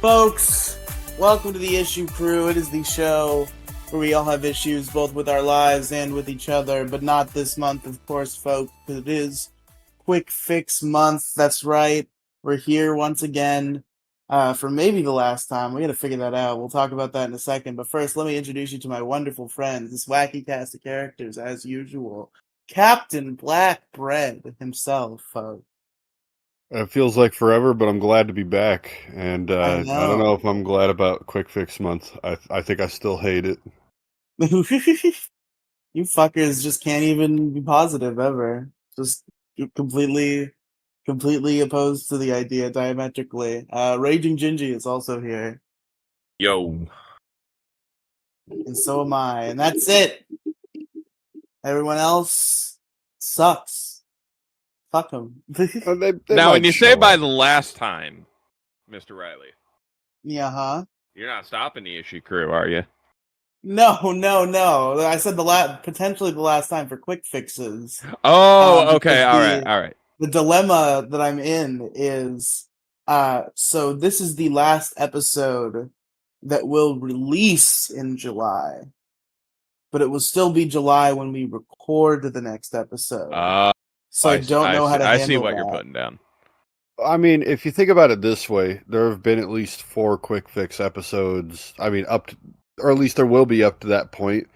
Folks, welcome to the Issue Crew. It is the show where we all have issues both with our lives and with each other, but not this month, of course, folks, because it is Quick Fix Month. That's right. We're here once again for maybe the last time. We got to figure that out. We'll talk about that in a second. But first, let me introduce you to my wonderful friends, this wacky cast of characters, as usual. Captain Black Bread himself, folks. It feels like forever, but I'm glad to be back. And I I don't know know. if I'm glad about Quick Fix Month. I think I still hate it. You fuckers just can't even be positive ever. Just completely opposed to the idea diametrically. Raging Gingy is also here, Yo. and so am I, and that's it. Everyone else sucks. Fuck them. They Now, might when you show say by up. the last time, Mr. Riley, Yeah, huh? you're not stopping the issue crew, are you? No. I said potentially the last time for quick fixes. Oh, okay. Because All right. the dilemma that I'm in is so this is the last episode that will release in July, but it will still be July when we record the next episode. So I don't know how to I handle see what that. you're putting down. I mean, if you think about it this way, there have been at least 4 Quick Fix episodes. I mean, or at least there will be up to that point.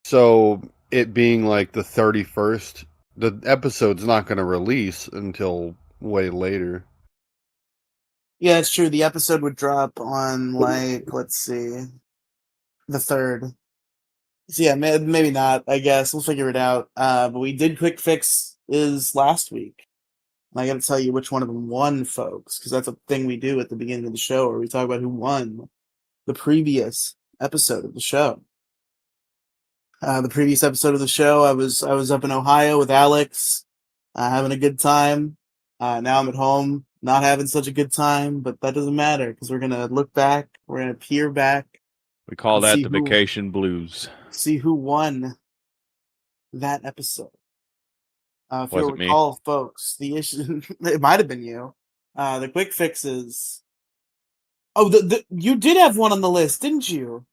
So it being like the 31st, the episode's not going to release until way later. Yeah, it's true. The episode would drop on let's see, the 3rd. So yeah, maybe not. I guess we'll figure it out. But we did quick fix is last week. I got to tell you which one of them won, folks, because that's a thing we do at the beginning of the show where we talk about who won the previous episode of the show. The previous episode of the show, I was up in Ohio with Alex, having a good time. Now I'm at home, not having such a good time, but that doesn't matter because we're gonna look back, we're gonna peer back, We call and that see the vacation blues. see who won that episode. If Was you'll it me? recall, folks, the issue it might have been you. The quick fixes. Oh, you did have one on the list, didn't you?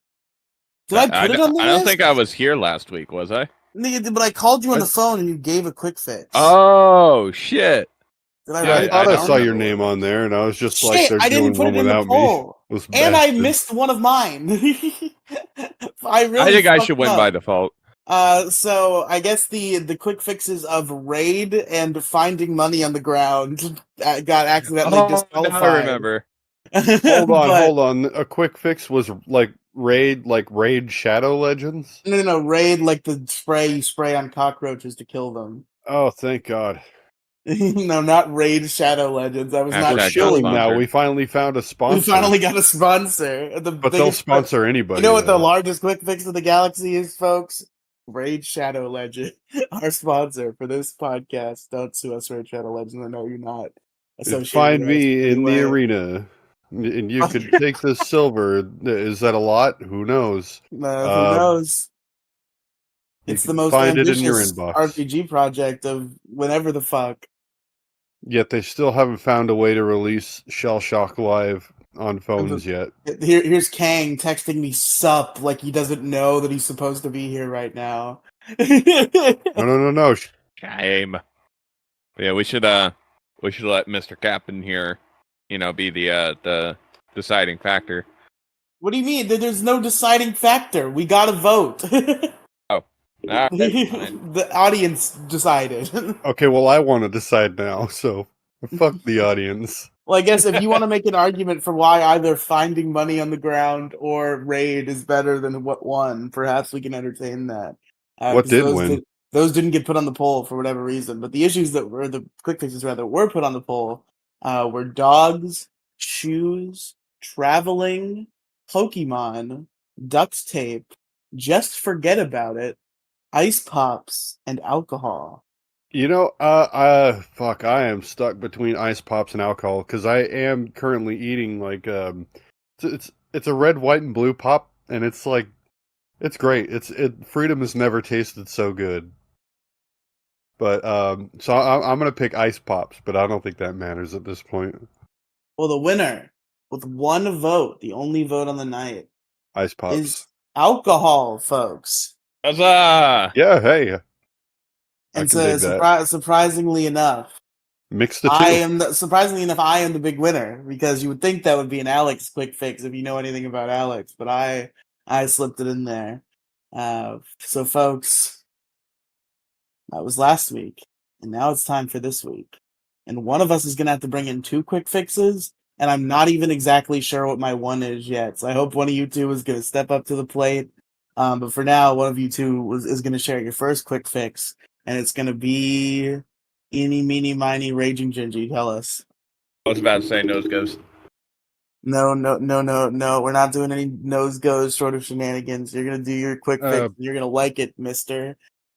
Did I put it on the list? I don't think I was here last week, was I? But I called you on the phone and you gave a quick fix. Oh, shit. Did I Yeah, write it I thought I down? saw your name on there, and I was just like, Shit, they're I didn't doing put one it in the without me. poll. Those And I bastards. missed one of mine. I think I should fucked win up. by default. So I guess the quick fixes of raid and finding money on the ground got accidentally disqualified. Now I remember. Hold on. A Quick Fix was like Raid Shadow Legends? No, raid like the spray you spray on cockroaches to kill them. Oh, thank God. No, not raid Shadow Legends. I was Hashtag not We're not shilling shilling. now. sponsored. We finally found a sponsor. We finally got a sponsor. But they'll sponsor anybody. You know what the though. largest quick fix of the galaxy is, folks? Raid Shadow Legend, our sponsor for this podcast. Don't sue us, Raid Shadow Legend. I know you're not associated Find with us me in the anyway. arena. And you could take this silver. Is that a lot? Who knows? Who knows? You It's the can most find it in your ambitious inbox. RPG project of whenever the fuck. Yet they still haven't found a way to release Shell Shock Live on phones yet. Here's Kang texting me sup like he doesn't know that he's supposed to be here right now. No. Shame. Yeah, we should let Mr. Captain here, be the deciding factor. What do you mean? There's no deciding factor. We got to vote. All right, fine. The audience decided. Okay, well, I want to decide now, so fuck the audience. Well, I guess if you want to make an argument for why either finding money on the ground or raid is better than what won, perhaps we can entertain that. What did win? Those didn't get put on the poll for whatever reason, but the issues the quick fixes rather, were put on the poll were dogs, shoes, traveling, Pokemon, duct tape, just forget about it, ice pops, and alcohol. Fuck, I am stuck between ice pops and alcohol because I am currently eating it's a red, white, and blue pop, and it's like, it's great. Freedom has never tasted so good. But so I'm gonna pick ice pops, but I don't think that matters at this point. Well, the winner with one vote, the only vote on the night, Ice pops. is alcohol, folks. Huzzah! Yeah, hey. I And can dig that. surprisingly enough, Mix the two. I am the big winner, because you would think that would be an Alex quick fix if you know anything about Alex, but I slipped it in there. So folks, that was last week, and now it's time for this week. And one of us is gonna have to bring in 2 quick fixes, and I'm not even exactly sure what my one is yet. So I hope one of you two is gonna step up to the plate. But for now, one of you two is gonna share your first quick fix, and it's gonna be eeny, meeny, miny, raging Gingy. Tell us. I was about to say nose goes. No. We're not doing any nose goes short of shenanigans. You're gonna do your quick fix. And you're gonna like it, Mister.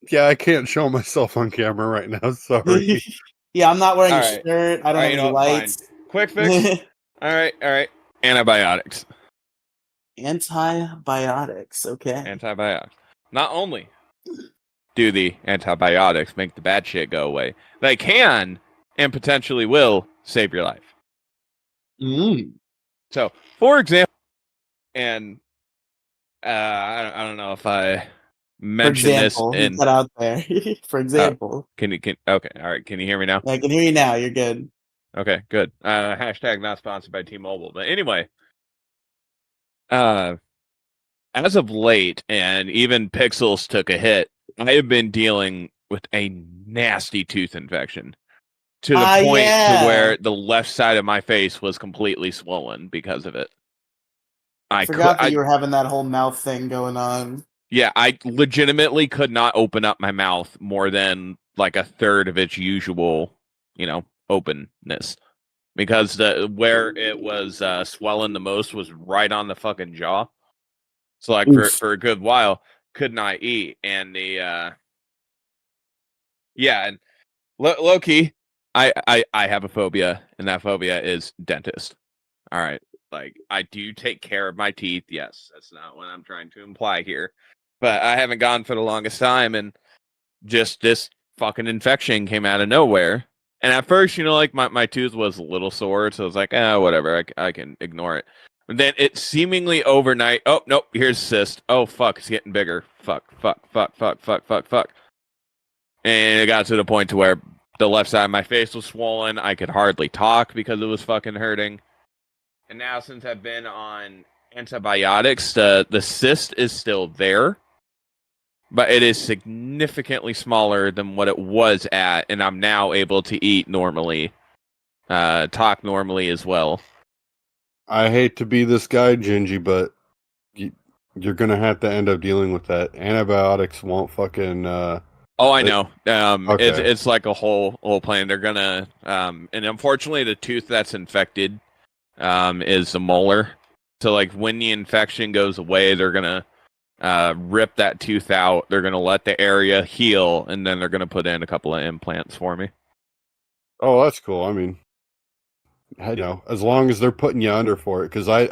Yeah, I can't show myself on camera right now. Sorry. Yeah, I'm not wearing All a right. shirt. I don't have you any know what, fine. lights. Quick fix. All right. Antibiotics. Antibiotics. Okay. Antibiotics. Not only do the antibiotics make the bad shit go away, they can and potentially will save your life. So, for example, and I don't know if I mentioned this he in. put out there. For example. Okay, all right. Can you hear me now? I can hear you now. You're good. Okay, good. Hashtag not sponsored by T-Mobile. But anyway, as of late, and even Pixels took a hit, I have been dealing with a nasty tooth infection to the point to where the left side of my face was completely swollen because of it. I forgot that you were having that whole mouth thing going on. Yeah, I legitimately could not open up my mouth more than like a third of its usual, openness. Because where it was swelling the most was right on the fucking jaw. So like for a good while, could not eat. And and low key, I have a phobia, and that phobia is dentist. All right. Like, I do take care of my teeth. Yes, that's not what I'm trying to imply here. But I haven't gone for the longest time, and just this fucking infection came out of nowhere. And at first, like my tooth was a little sore, so I was like, whatever, I can ignore it. And then it seemingly overnight, oh, nope, here's cyst. Oh, fuck, it's getting bigger. Fuck. And it got to the point to where the left side of my face was swollen. I could hardly talk because it was fucking hurting. And now, since I've been on antibiotics, the cyst is still there, but it is significantly smaller than what it was at, and I'm now able to eat normally, talk normally as well. I hate to be this guy, Gingy, but you're going to have to end up dealing with that. Antibiotics won't fucking... Oh, I know. Okay. It's like a whole plan. They're going to... and unfortunately, the tooth that's infected is the molar. So, like, when the infection goes away, they're going to rip that tooth out. They're going to let the area heal, and then they're going to put in a couple of implants for me. Oh, that's cool. I mean, I know, as long as they're putting you under for it, because I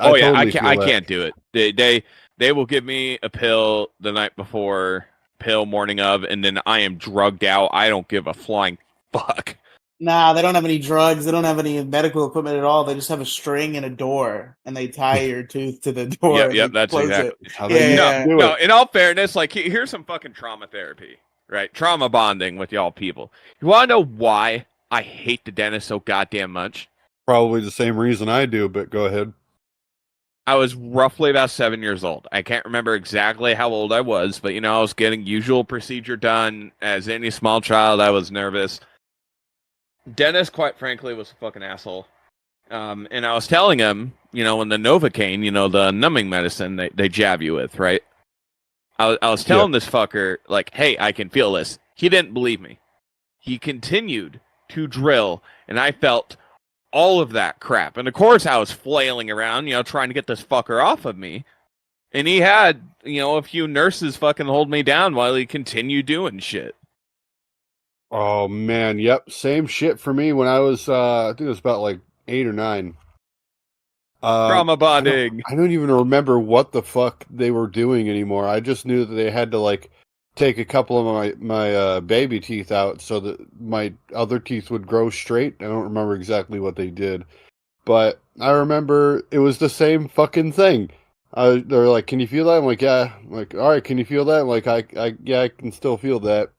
can't do it. They will give me a pill the night before, pill morning of, and then I am drugged out. I don't give a flying fuck. Nah, they don't have any drugs. They don't have any medical equipment at all. They just have a string and a door, and they tie your tooth to the door. Yep, that's exactly how they do it. No, in all fairness, like, here's some fucking trauma therapy, right? Trauma bonding with y'all people. You want to know why I hate the dentist so goddamn much? Probably the same reason I do, but go ahead. I was roughly about 7 years old. I can't remember exactly how old I was, but, I was getting usual procedure done. As any small child, I was nervous. Dentist, quite frankly, was a fucking asshole. And I was telling him, when the Novocaine, the numbing medicine they jab you with, right? I was telling this fucker, like, hey, I can feel this. He didn't believe me. He continued to drill, and I felt all of that crap. And of course, I was flailing around, trying to get this fucker off of me. And he had, a few nurses fucking hold me down while he continued doing shit. Oh, man. Yep. Same shit for me when I was, I think it was about like 8 or 9. Trauma bonding. I don't even remember what the fuck they were doing anymore. I just knew that they had to, like, take a couple of my baby teeth out so that my other teeth would grow straight. I don't remember exactly what they did. But I remember it was the same fucking thing. They're like, "Can you feel that?" I'm like, "Yeah." I'm like, "All right, can you feel that?" I'm like, yeah, I can still feel that."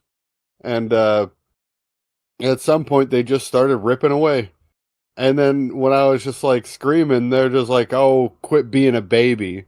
And at some point, they just started ripping away. And then when I was just like screaming, they're just like, "Oh, quit being a baby."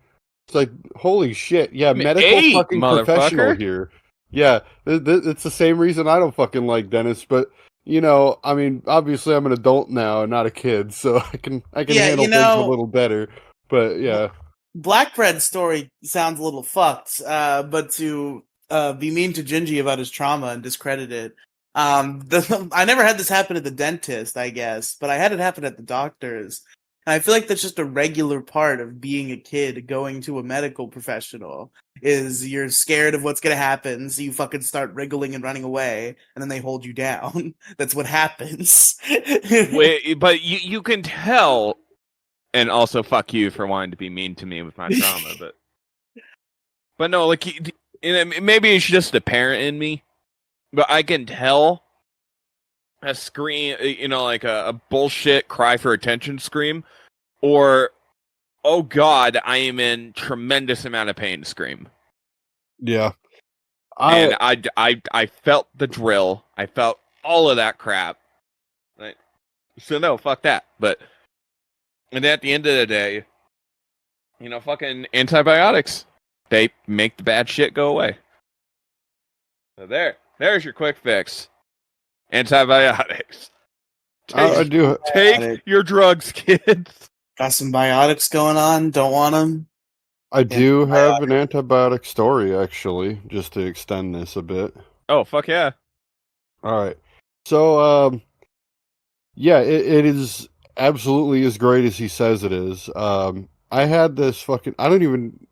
It's like, holy shit. Yeah, I'm medical 8, fucking professional motherfucker. here. Yeah, it's the same reason I don't fucking like dentists, but I mean, obviously I'm an adult now and not a kid, so I can Yeah, handle things a little better. But yeah. Blackbread's story sounds a little fucked, but to be mean to Gingy about his trauma and discredit it. I never had this happen at the dentist, I guess, but I had it happen at the doctor's. And I feel like that's just a regular part of being a kid going to a medical professional. Is you're scared of what's gonna happen, so you fucking start wriggling and running away, and then they hold you down. That's what happens. Wait, but you can tell, and also fuck you for wanting to be mean to me with my trauma, but no, like maybe it's just the parent in me, but I can tell a scream, like a bullshit cry for attention scream, or oh god, I am in tremendous amount of pain scream. Yeah. And I felt the drill. I felt all of that crap. Like, so no, fuck that. But and at the end of the day, fucking antibiotics, they make the bad shit go away. So there's your quick fix. Antibiotics. I do Take your drugs, kids. Got some biotics going on. Don't want them. I do have an antibiotic story actually, just to extend this a bit. Oh fuck yeah. All right. So yeah, it is absolutely as great as he says it is. I had this fucking I don't even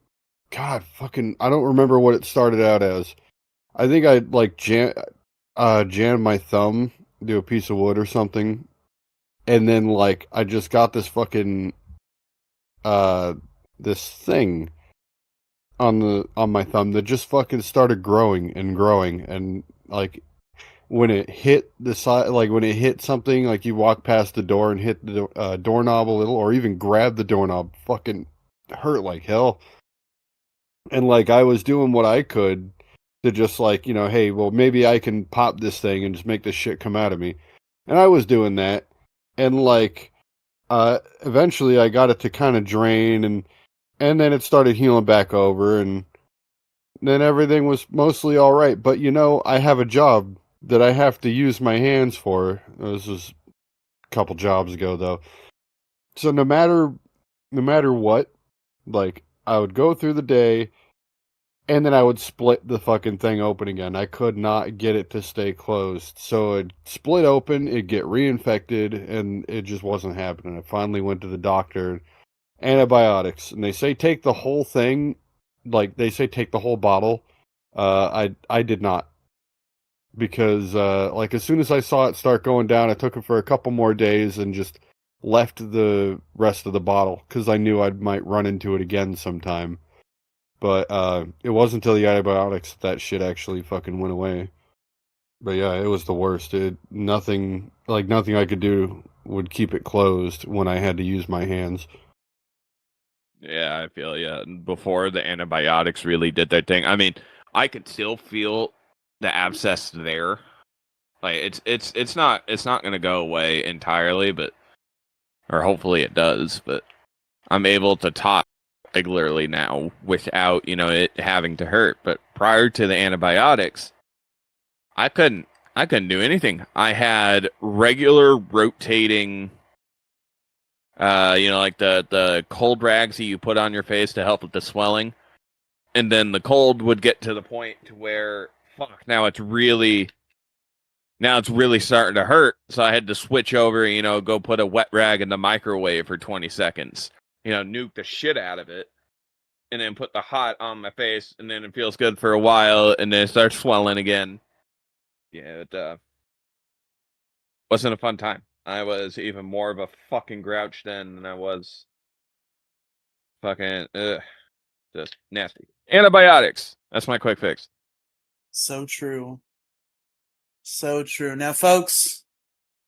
God fucking I don't remember what it started out as. I think I like jammed my thumb to a piece of wood or something, and then like I just got this fucking uh this thing on my thumb that just fucking started growing and growing, and like when it hit the side, like when it hit something, like you walk past the door and hit the doorknob a little, or even grab the doorknob, fucking hurt like hell. And like I was doing what I could to just like, hey, well maybe I can pop this thing and just make this shit come out of me. And I was doing that, and like eventually I got it to kind of drain, and then it started healing back over, and then everything was mostly all right. But I have a job that I have to use my hands for. This was a couple jobs ago though. So no matter what, like I would go through the day and then I would split the fucking thing open again. I could not get it to stay closed. So it'd split open, it'd get reinfected, and it just wasn't happening. I finally went to the doctor, antibiotics, and they say take the whole thing, like they say take the whole bottle. I did not, because like as soon as I saw it start going down, I took it for a couple more days and just left the rest of the bottle because I knew I might run into it again sometime. But it wasn't until the antibiotics that shit actually fucking went away. But yeah, it was the worst. Nothing I could do would keep it closed when I had to use my hands. Yeah, I feel before the antibiotics really did their thing. I mean, I could still feel the abscess there. Like it's not gonna go away entirely, but or hopefully it does. But I'm able to talk regularly now without it having to hurt. But prior to the antibiotics, I couldn't do anything. I had regular rotating. Like the cold rags that you put on your face to help with the swelling, and then the cold would get to the point to where fuck, now it's really starting to hurt. So I had to switch over, go put a wet rag in the microwave for 20 seconds, nuke the shit out of it, and then put the hot on my face, and then it feels good for a while, and then it starts swelling again. Yeah, it wasn't a fun time. I was even more of a fucking grouch then than I was fucking just nasty. Antibiotics. That's my quick fix. So true. So true. Now, folks,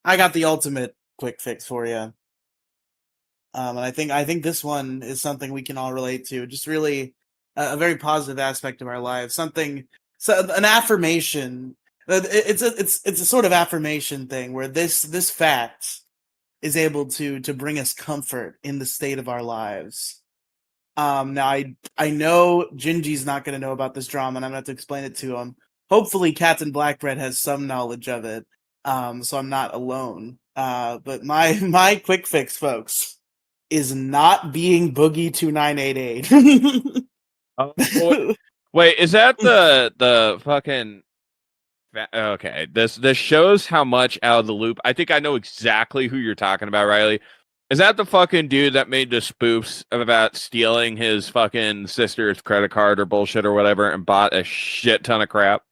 I got the ultimate quick fix for you. And I think this one is something we can all relate to. Just really a very positive aspect of our lives. An affirmation. It's a sort of affirmation thing where this fact is able to bring us comfort in the state of our lives. Now I know Gingy's not going to know about this drama, and I'm going to have to explain it to him. Hopefully, Captain Blackbread has some knowledge of it, so I'm not alone. But my quick fix, folks, is not being Boogie 2988. Wait, is that the fucking? Okay, this shows how much out of the loop. I think I know exactly who you're talking about, Riley. Is that the fucking dude that made the spoofs about stealing his fucking sister's credit card or bullshit or whatever and bought a shit ton of crap?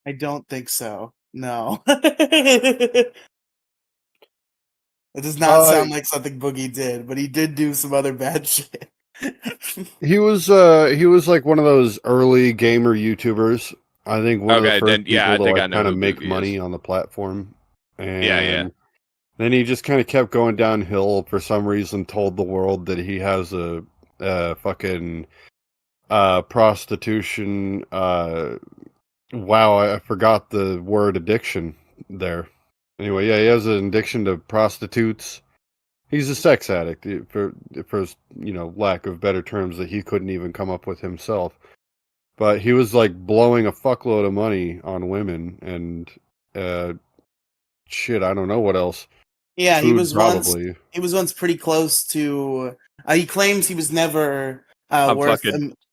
I don't think so. No. It does not sound like something Boogie did, but he did do some other bad shit. He was like one of those early gamer YouTubers. I think one of the first people to like kind of make money on the platform. And yeah. Then he just kind of kept going downhill. For some reason, told the world that he has a fucking prostitution. Wow, I forgot the word addiction there. Anyway, yeah, he has an addiction to prostitutes. He's a sex addict, for lack of better terms that he couldn't even come up with himself. But he was like blowing a fuckload of money on women and shit. I don't know what else. Yeah, Food, he was once pretty close to. He claims he was never worth.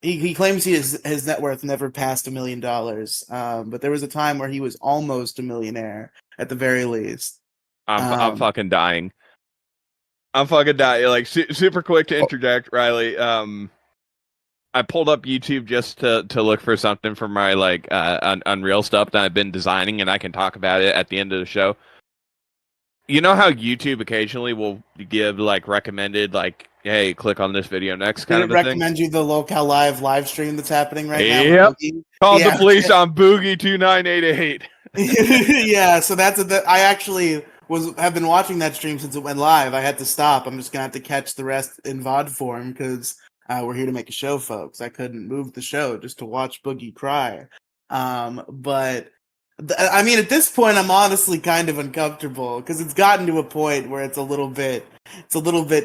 He claims his net worth never passed $1 million. But there was a time where he was almost a millionaire at the very least. I'm fucking dying. I'm fucking dying. Like super quick to interject, Riley. I pulled up YouTube just to look for something for my like Unreal stuff that I've been designing, and I can talk about it at the end of the show. You know how YouTube occasionally will give like recommended, like, hey, click on this video next kind of a thing? Recommend you the Local live stream that's happening right now. Yep. Call the police on Boogie 2988. Yeah, so I actually have been watching that stream since it went live. I had to stop. I'm just gonna have to catch the rest in VOD form because we're here to make a show, folks. I couldn't move the show just to watch Boogie cry. But I mean, at this point, I'm honestly kind of uncomfortable because it's gotten to a point where it's a little bit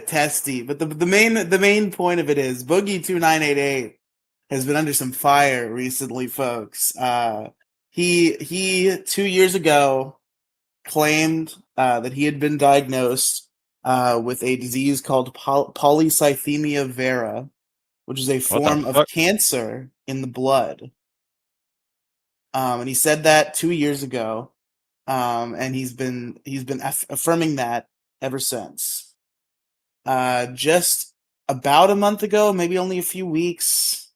testy. But the main point of it is Boogie 2988 has been under some fire recently, folks. He 2 years ago claimed that he had been diagnosed with a disease called polycythemia vera, which is a form of cancer in the blood. And he said that 2 years ago, and he's been affirming that ever since. Just about a month ago, maybe only a few weeks.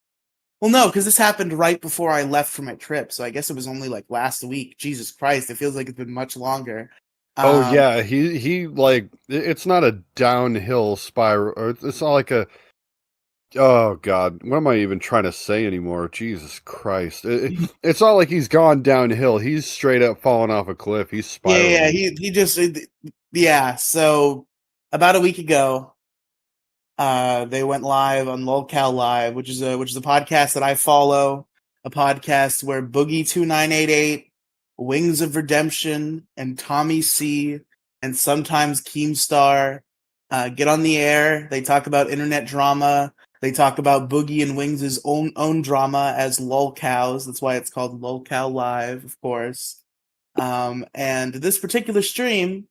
Well, no, because this happened right before I left for my trip, so I guess it was only like last week. Jesus Christ, it feels like it's been much longer. Yeah, he like it's not a downhill spiral, or it's not like a. Oh God, what am I even trying to say anymore? Jesus Christ! It's not like he's gone downhill. He's straight up falling off a cliff. He's spiraling. Yeah, he just So about a week ago, they went live on Lolcal Live, which is a podcast that I follow, a podcast where Boogie 2988, Wings of Redemption, and Tommy C, and sometimes Keemstar get on the air. They talk about internet drama. They talk about Boogie and Wings' own drama as Lolcows. That's why it's called Lolcal Live, of course. And this particular stream,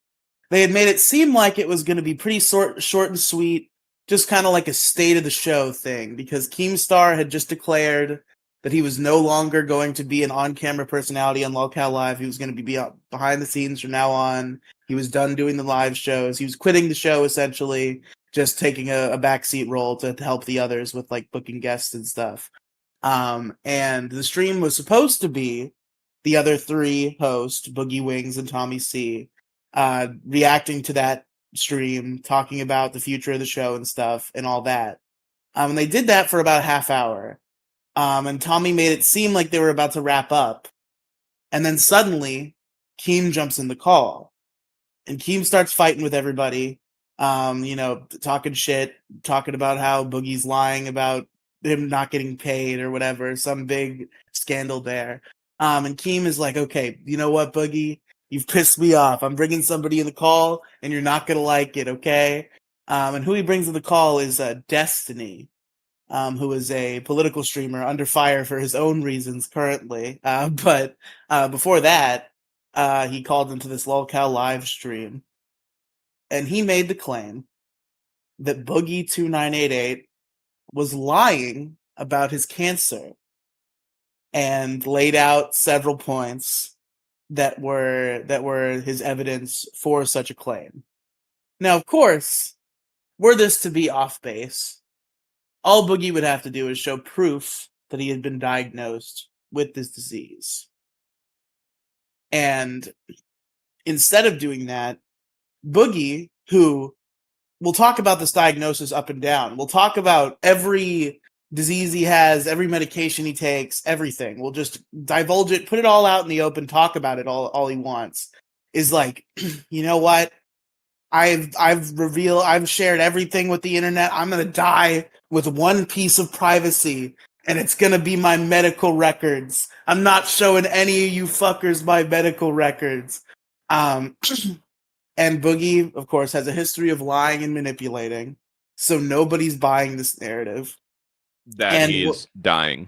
they had made it seem like it was going to be pretty short and sweet, just kind of like a state of the show thing, because Keemstar had just declared that he was no longer going to be an on-camera personality on Lolcal Live. He was going to be behind the scenes from now on. He was done doing the live shows. He was quitting the show, essentially, just taking a backseat role to help the others with like booking guests and stuff. And the stream was supposed to be the other three hosts, Boogie, Wings, and Tommy C, reacting to that stream, talking about the future of the show and stuff and all that. And they did that for about a half hour. And Tommy made it seem like they were about to wrap up. And then suddenly, Keem jumps in the call. And Keem starts fighting with everybody. talking shit, talking about how Boogie's lying about him not getting paid or whatever, some big scandal there. And Keem is like, okay, you know what, Boogie? You've pissed me off. I'm bringing somebody in the call, and you're not going to like it, okay? And who he brings in the call is Destiny, who is a political streamer under fire for his own reasons currently. But before that, he called into this lolcow live stream, and he made the claim that Boogie2988 was lying about his cancer and laid out several points that were his evidence for such a claim. Now, of course, were this to be off base, all Boogie would have to do is show proof that he had been diagnosed with this disease. And instead of doing that, Boogie, who we'll talk about this diagnosis up and down. We'll talk about every disease he has, every medication he takes, everything. We'll just divulge it, put it all out in the open, talk about it all he wants. Is like, you know what? I've shared everything with the internet. I'm gonna die with one piece of privacy, and it's gonna be my medical records. I'm not showing any of you fuckers my medical records. And Boogie, of course, has a history of lying and manipulating, so nobody's buying this narrative. That he is dying.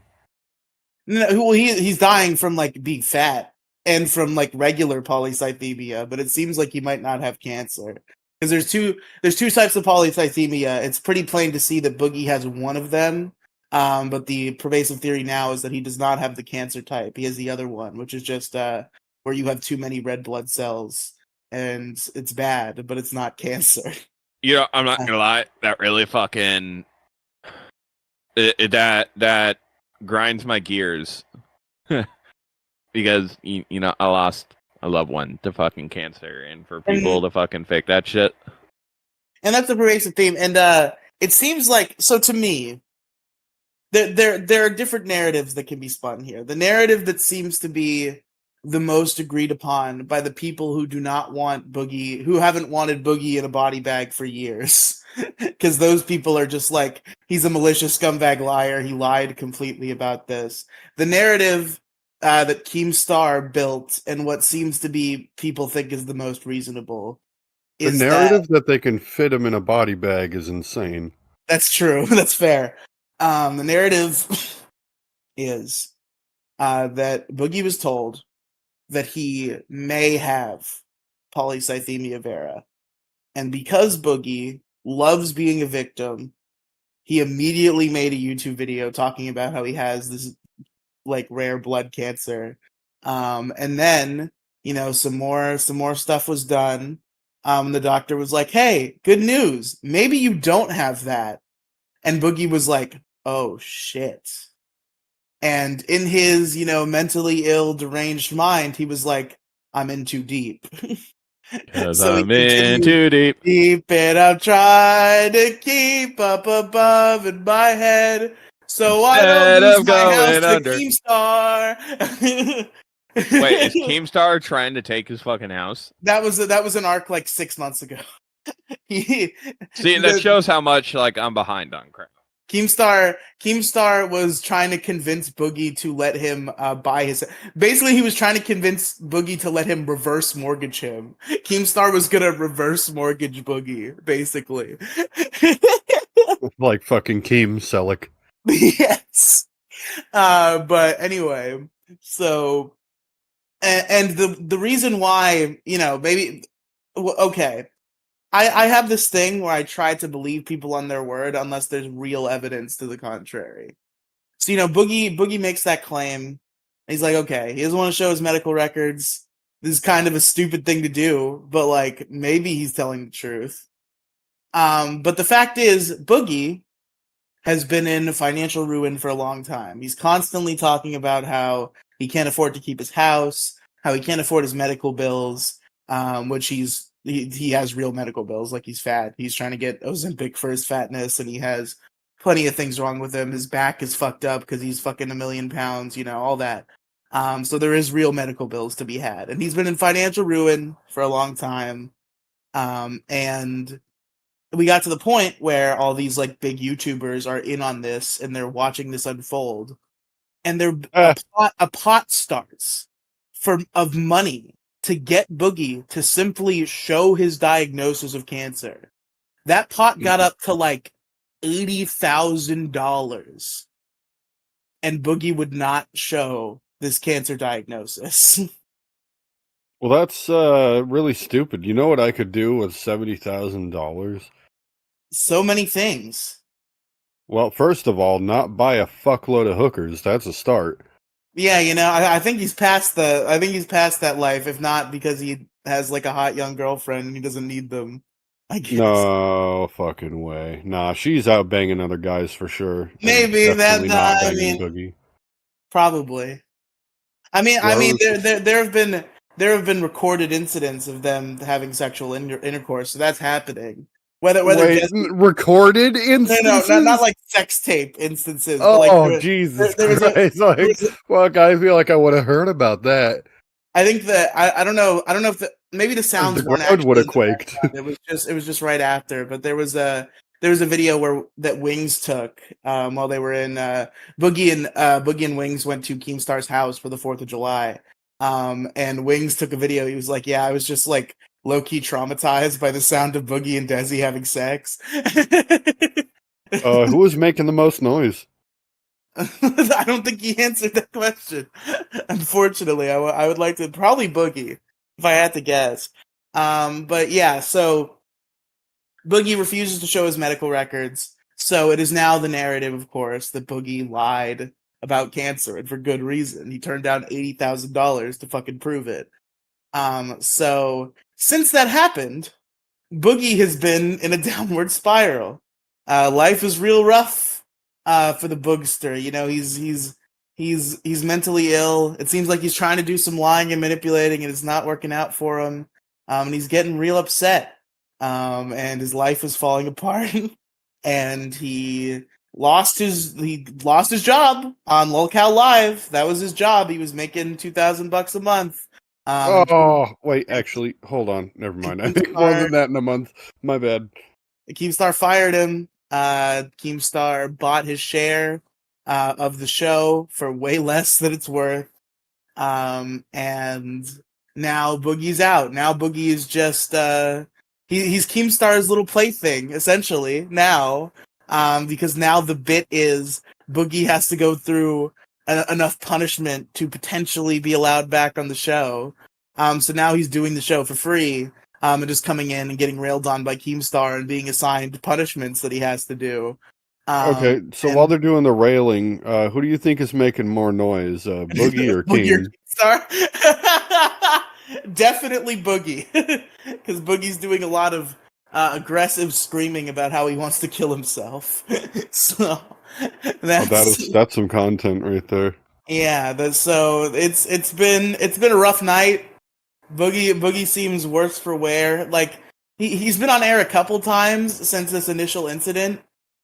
No, well, he's dying from like being fat and from like regular polycythemia, but it seems like he might not have cancer because there's two types of polycythemia. It's pretty plain to see that Boogie has one of them, but the pervasive theory now is that he does not have the cancer type. He has the other one, which is just where you have too many red blood cells. And it's bad, but it's not cancer. You know, I'm not gonna lie. That really fucking that grinds my gears because you know I lost a loved one to fucking cancer, and for people to fucking fake that shit. And that's a pervasive theme. And it seems like, so to me, there are different narratives that can be spun here. The narrative that seems to be the most agreed upon by the people who do not want Boogie, who haven't wanted Boogie in a body bag for years. Because those people are just like, he's a malicious scumbag liar. He lied completely about this. The narrative that Keemstar built, and what seems to be people think is the most reasonable, the is narrative that they can fit him in a body bag is insane. That's true. That's fair. The narrative is that Boogie was told that he may have polycythemia vera. And because Boogie loves being a victim, he immediately made a YouTube video talking about how he has this like rare blood cancer. And then, some more stuff was done. The doctor was like, "Hey, good news. Maybe you don't have that." And Boogie was like, "Oh shit." And in his, mentally ill, deranged mind, he was like, "I'm in too deep." So I'm in too deep. And I'm trying to keep up above in my head, so I don't lose my house to Keemstar. Wait, is Keemstar trying to take his fucking house? That was an arc like 6 months ago. See, that shows how much like I'm behind on crap. Keemstar was trying to convince Boogie to let him buy his. Basically, he was trying to convince Boogie to let him reverse mortgage him. Keemstar was gonna reverse mortgage Boogie, basically. Like fucking Keem Selleck. Yes. But anyway, so and the reason why, maybe okay. I have this thing where I try to believe people on their word unless there's real evidence to the contrary. So, Boogie makes that claim. He's like, okay, he doesn't want to show his medical records. This is kind of a stupid thing to do, but like maybe he's telling the truth. But the fact is, Boogie has been in financial ruin for a long time. He's constantly talking about how he can't afford to keep his house, how he can't afford his medical bills, which he has real medical bills, like he's fat. He's trying to get Ozempic for his fatness, and he has plenty of things wrong with him. His back is fucked up because he's fucking 1,000,000 pounds, all that. So there is real medical bills to be had. And he's been in financial ruin for a long time. And we got to the point where all these like big YouTubers are in on this and they're watching this unfold, and a pot starts of money to get Boogie to simply show his diagnosis of cancer. That pot got up to like $80,000, and Boogie would not show this cancer diagnosis. Well, that's really stupid. You know what I could do with $70,000? So many things. Well, first of all, not buy a fuckload of hookers. That's a start. Yeah, I think he's past that life. If not because he has like a hot young girlfriend and he doesn't need them. I guess. No fucking way. Nah, she's out banging other guys for sure. Maybe definitely not I banging mean, Boogie. probably. I mean, there have been recorded incidents of them having sexual intercourse, so that's happening. Whether Recorded instances? No, not like sex tape instances. But like Jesus there was Christ! Fuck, I feel like I would have heard about that. I think that I don't know if maybe the sounds the ground would have quaked. It was just right after, but there was a video that Wings took while they were in Boogie and Wings went to Keemstar's house for the 4th of July. And Wings took a video. He was like, "Yeah, I was just like low-key traumatized by the sound of Boogie and Desi having sex." Who was making the most noise? I don't think he answered that question. Unfortunately, I would like to probably Boogie if I had to guess. But yeah, so Boogie refuses to show his medical records. So it is now the narrative, of course, that Boogie lied about cancer, and for good reason. He turned down $80,000 to fucking prove it. So since that happened, Boogie has been in a downward spiral. Life is real rough for the Boogster. He's mentally ill. It seems like he's trying to do some lying and manipulating, and it's not working out for him. And he's getting real upset. And his life is falling apart. And he lost his job on Lolcow Live. That was his job. He was making $2,000 a month. Wait, actually, hold on. Never mind. I make more than that in a month. My bad. Keemstar fired him. Keemstar bought his share of the show for way less than it's worth. And now Boogie's out. Now Boogie is just he's Keemstar's little plaything, essentially, now. Because now the bit is Boogie has to go through enough punishment to potentially be allowed back on the show. So now he's doing the show for free. And just coming in and getting railed on by Keemstar and being assigned punishments that he has to do. Okay, so while they're doing the railing, who do you think is making more noise, Boogie or Keem? Keemstar? Definitely Boogie, because Boogie's doing a lot of aggressive screaming about how he wants to kill himself. So that's some content right there. Yeah, so it's been a rough night. Boogie seems worse for wear. Like he's been on air a couple times since this initial incident,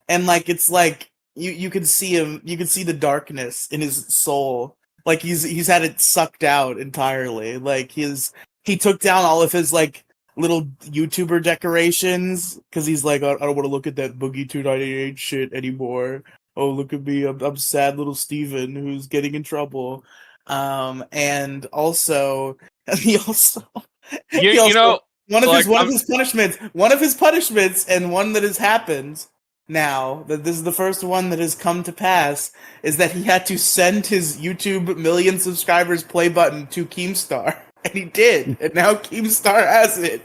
and like it's like you could see him, you could see the darkness in his soul. Like he's had it sucked out entirely. Like he took down all of his like little YouTuber decorations because he's like, I don't want to look at that Boogie 298 shit anymore. Oh, look at me, I'm sad little Steven who's getting in trouble. And also he also one of his punishments and one that has happened now, that this is the first one that has come to pass, is that he had to send his YouTube million subscribers play button to Keemstar. And he did, and now Keemstar has it.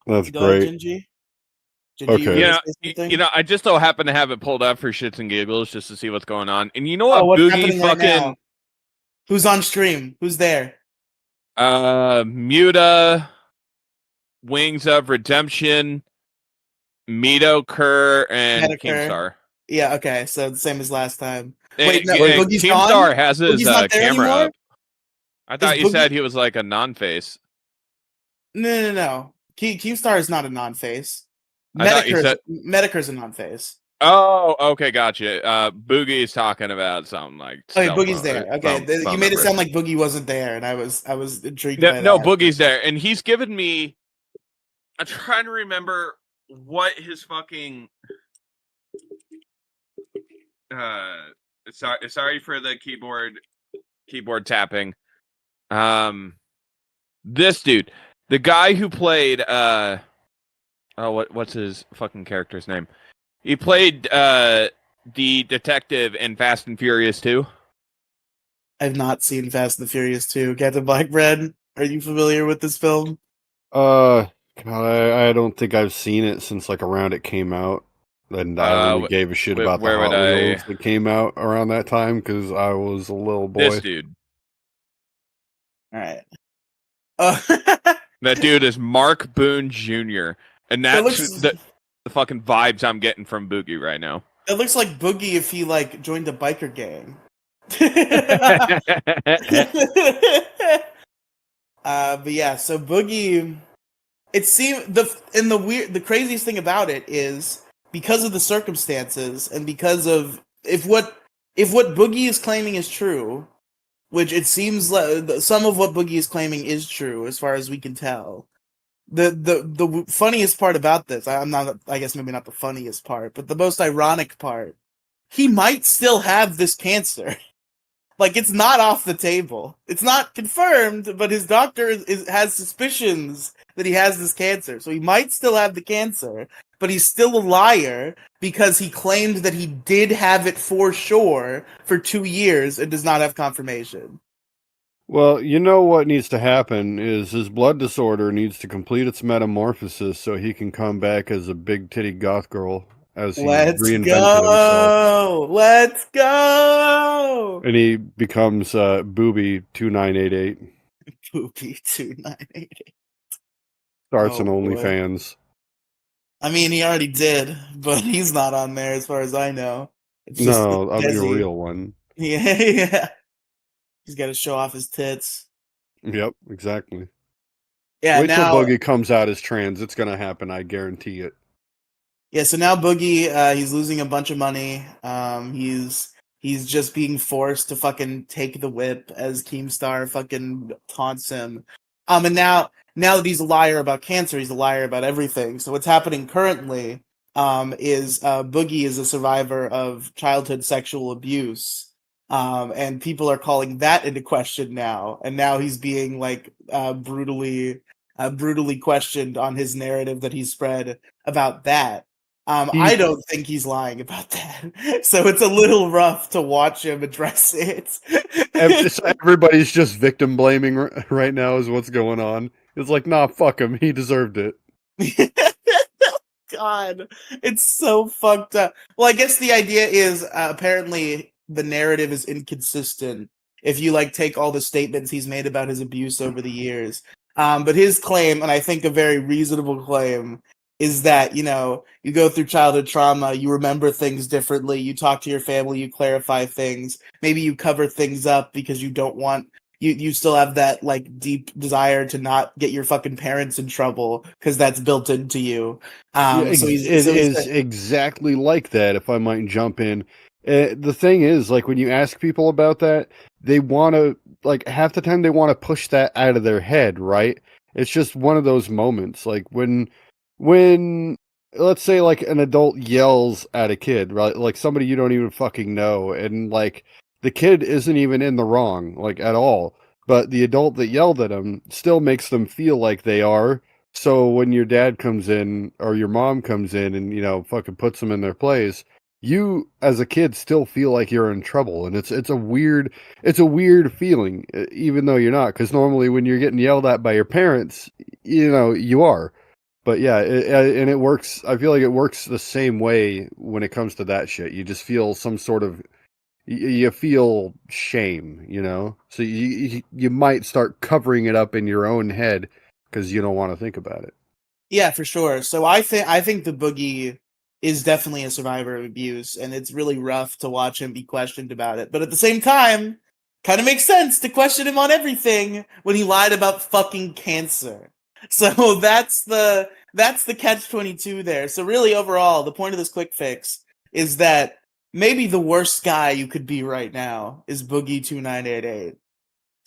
That's great. Gingy? Okay. I just so happen to have it pulled up for shits and giggles just to see what's going on. And you know what? Boogie fucking. Right, who's on stream? Who's there? Muta, Wings of Redemption, Mito Kerr, and Keemstar. Yeah, okay, so the same as last time. Wait, Keemstar has his camera up. I thought you said he was like a non-face. No. Keemstar is not a non-face. Medicare's a non-face. Oh, okay, gotcha. Boogie's talking about something like. Okay, Boogie's there. Okay, you made it sound like Boogie wasn't there, and I was intrigued by that. No, Boogie's there, and he's given me I'm trying to remember what his fucking. Sorry for the keyboard tapping. This dude, the guy who played what's his fucking character's name? He played the detective in Fast and Furious 2. I've not seen Fast and the Furious 2. Captain Blackbread, are you familiar with this film? God, I don't think I've seen it since like around it came out, and I only gave a shit about the where would Hot I- Wheels that came out around that time because I was a little boy. This dude. All right. That dude is Mark Boone Jr. And that's looks- the fucking vibes I'm getting from Boogie right now. It looks like Boogie if he like joined a biker gang. But yeah, so Boogie, it seemed the craziest thing about it is because of the circumstances and because of if what Boogie is claiming is true, which it seems like some of what Boogie is claiming is true as far as we can tell. The funniest part about this, I guess maybe not the funniest part, but the most ironic part, he might still have this cancer. Like, it's not off the table. It's not confirmed, but his doctor has suspicions that he has this cancer. So he might still have the cancer, but he's still a liar because he claimed that he did have it for sure for 2 years and does not have confirmation. Well, you know what needs to happen is his blood disorder needs to complete its metamorphosis so he can come back as a big titty goth girl as he reinvented himself. Let's go! And he becomes Booby 2988. Booby 2988. Starts Oh, an boy. OnlyFans. I mean, he already did, but he's not on there as far as I know. It's No, I'll be a Desi. real one. Yeah. He's got to show off his tits. Yep, exactly. Yeah, Wait till now, Boogie comes out as trans. It's going to happen. I guarantee it. yeah, so now Boogie, he's losing a bunch of money. He's just being forced to fucking take the whip as Keemstar fucking taunts him. And now that he's a liar about cancer, he's a liar about everything. So what's happening currently is Boogie is a survivor of childhood sexual abuse. And people are calling that into question now. And now he's being like brutally questioned on his narrative that he spread about that. I don't think he's lying about that. So it's a little rough to watch him address it. Everybody's just victim blaming right now is what's going on. It's like, nah, fuck him. He deserved it. God, it's so fucked up. Well, I guess the idea is apparently the narrative is inconsistent if you like take all the statements he's made about his abuse over the years. But his claim, and I think a very reasonable claim, is that, you know, you go through childhood trauma, you remember things differently, you talk to your family, you clarify things, maybe you cover things up because you don't want, you still have that, like, deep desire to not get your fucking parents in trouble, because that's built into you. It is exactly like that, if I might jump in. The thing is, like, when you ask people about that, they want to, like, half the time they want to push that out of their head, right? It's just one of those moments, like, when let's say like an adult yells at a kid, right? Like somebody you don't even fucking know, and like the kid isn't even in the wrong, like at all. But the adult that yelled at them still makes them feel like they are. So when your dad comes in or your mom comes in and, you know, fucking puts them in their place, you as a kid still feel like you're in trouble. And it's a weird feeling, even though you're not. Because normally when you're getting yelled at by your parents, you know, you are. But yeah, and it works. I feel like it works the same way when it comes to that shit. You just feel some sort of, you feel shame, you know? So you might start covering it up in your own head because you don't want to think about it. Yeah, for sure. So I think the Boogie is definitely a survivor of abuse, and it's really rough to watch him be questioned about it. But at the same time, kind of makes sense to question him on everything when he lied about fucking cancer. So that's the catch-22 there. So really, overall, the point of this quick fix is that maybe the worst guy you could be right now is Boogie 2988.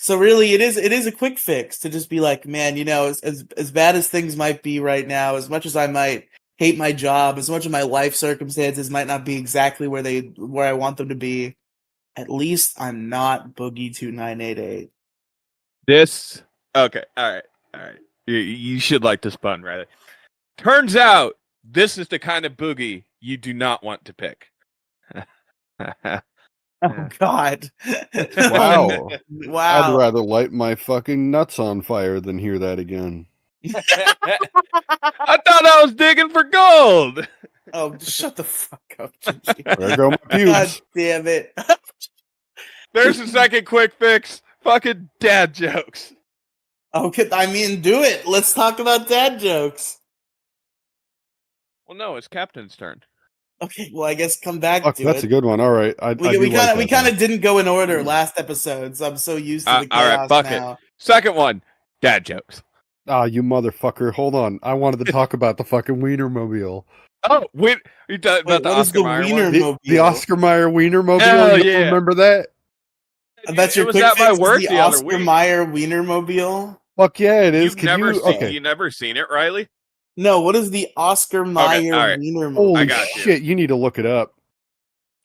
So really, it is a quick fix to just be like, man, as bad as things might be right now, as much as I might hate my job, as much as my life circumstances might not be exactly where I want them to be, at least I'm not Boogie 2988. This okay, all right. You should like this pun, rather. Turns out this is the kind of boogie you do not want to pick. Oh God! Wow. I'd Wow! rather light my fucking nuts on fire than hear that again. I thought I was digging for gold. Oh, shut the fuck up, Gigi. There go my God pubes. damn it! There's a second quick fix. Fucking dad jokes. Okay, I mean, do it. Let's talk about dad jokes. Well, no, it's Captain's turn. Okay, well, I guess come back Fuck, to that's it. a good one. All right, We kind of didn't go in order last episode, so I'm so used to the All right, chaos fuck now. it. Second one, dad jokes. Ah, you motherfucker! Hold on, I wanted to talk about the fucking Weinermobile. Oh, wait, you talking about Wait, the what is Oscar the Meyer one? Wienermobile? The Oscar Mayer Weinermobile. Hell You yeah. remember that? That's your It was quick at my fix, work the the other Oscar week. Meyer Wienermobile. Fuck yeah, it is. You've Can never you? seen Okay. you never seen it, Riley? No, what is the Oscar Meyer all right. Wienermobile? Holy I got you. shit! You need to look it up.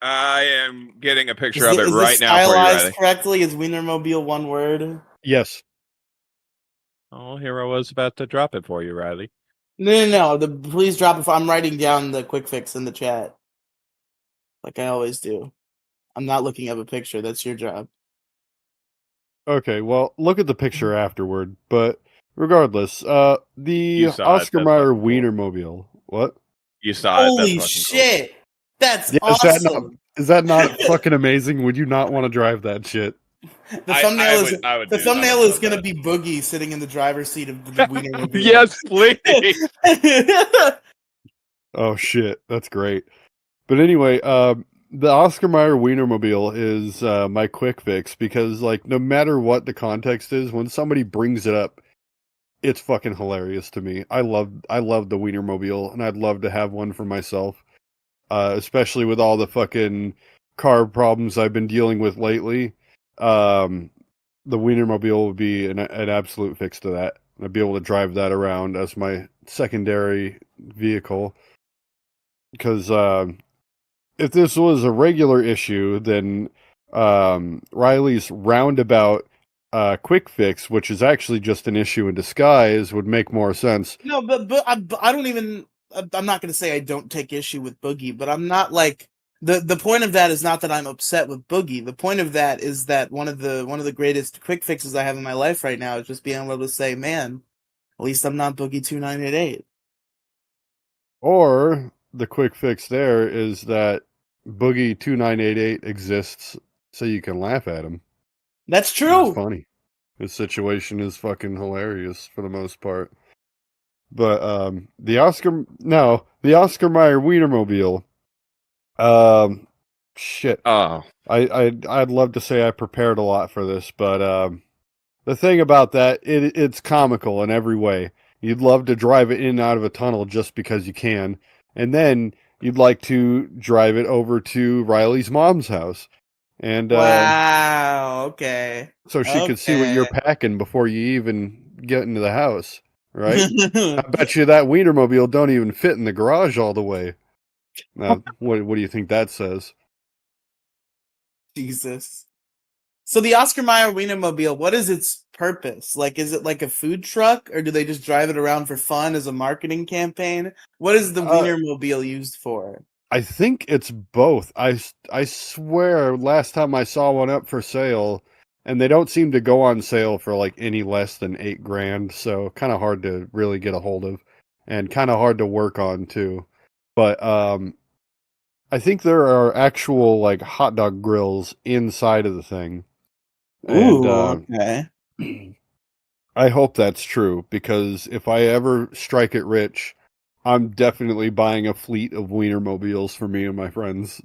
I am getting a picture Is of it this right now for you, stylized Riley. correctly? Is Wienermobile one word? Yes. Oh, here I was about to drop it for you, Riley. No. Please drop it. I'm writing down the quick fix in the chat, like I always do. I'm not looking up a picture. That's your job. Okay. Well, look at the picture afterward. But regardless, the You saw it, Oscar that's Mayer fucking cool. Weinermobile. What? You saw it. That's Holy fucking shit! That's Yeah, awesome. is that not fucking amazing? Would you not want to drive that shit? The thumbnail I is would. I would. the do- I would thumbnail is love gonna that. be Boogie sitting in the driver's seat of the Weinermobile. Yes, please. Oh shit, that's great. But anyway, the Oscar Mayer Weinermobile is my quick fix because, like, no matter what the context is, when somebody brings it up, it's fucking hilarious to me. I love the Weinermobile, and I'd love to have one for myself, especially with all the fucking car problems I've been dealing with lately. The Weinermobile would be an absolute fix to that. I'd be able to drive that around as my secondary vehicle. Because if this was a regular issue, then Riley's roundabout quick fix, which is actually just an issue in disguise, would make more sense. No, but I don't even. I'm not going to say I don't take issue with Boogie, but I'm not like the point of that is not that I'm upset with Boogie. The point of that is that one of the greatest quick fixes I have in my life right now is just being able to say, man, at least I'm not Boogie 2988. Or the quick fix there is that Boogie 2988 exists so you can laugh at him. That's It's true. funny. His situation is fucking hilarious for the most part. But the Oscar Mayer Weinermobile. Shit. Oh, I'd love to say I prepared a lot for this, but the thing about that, it's comical in every way. You'd love to drive it in and out of a tunnel just because you can, and then you'd like to drive it over to Riley's mom's house, and Wow. Okay. so she could see what you're packing before you even get into the house, right? I bet you that Wienermobile don't even fit in the garage all the way. Now, what do you think that says? Jesus. So the Oscar Mayer Wienermobile, what is its purpose? Like, is it like a food truck, or do they just drive it around for fun as a marketing campaign? What is the Weinermobile used for? I think it's both. I swear last time I saw one up for sale, and they don't seem to go on sale for like any less than $8,000, so kind of hard to really get a hold of, and kind of hard to work on too. But I think there are actual like hot dog grills inside of the thing. Ooh, And okay. I hope that's true, because if I ever strike it rich, I'm definitely buying a fleet of Weinermobiles for me and my friends.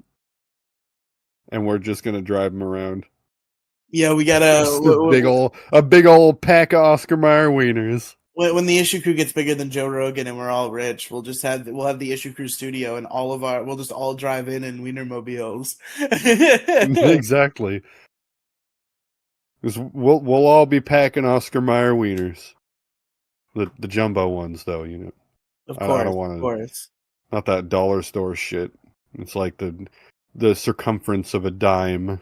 And we're just going to drive them around. Yeah, we Just gotta a big old pack of Oscar Mayer wieners. when the issue crew gets bigger than Joe Rogan and we're all rich, we'll have the issue crew studio and we'll just all drive in Wienermobiles. Exactly. 'Cause we'll all be packing Oscar Mayer wieners. The jumbo ones, though, you know. Of I course, don't of want to. course. Not that dollar store shit. It's like the circumference of a dime.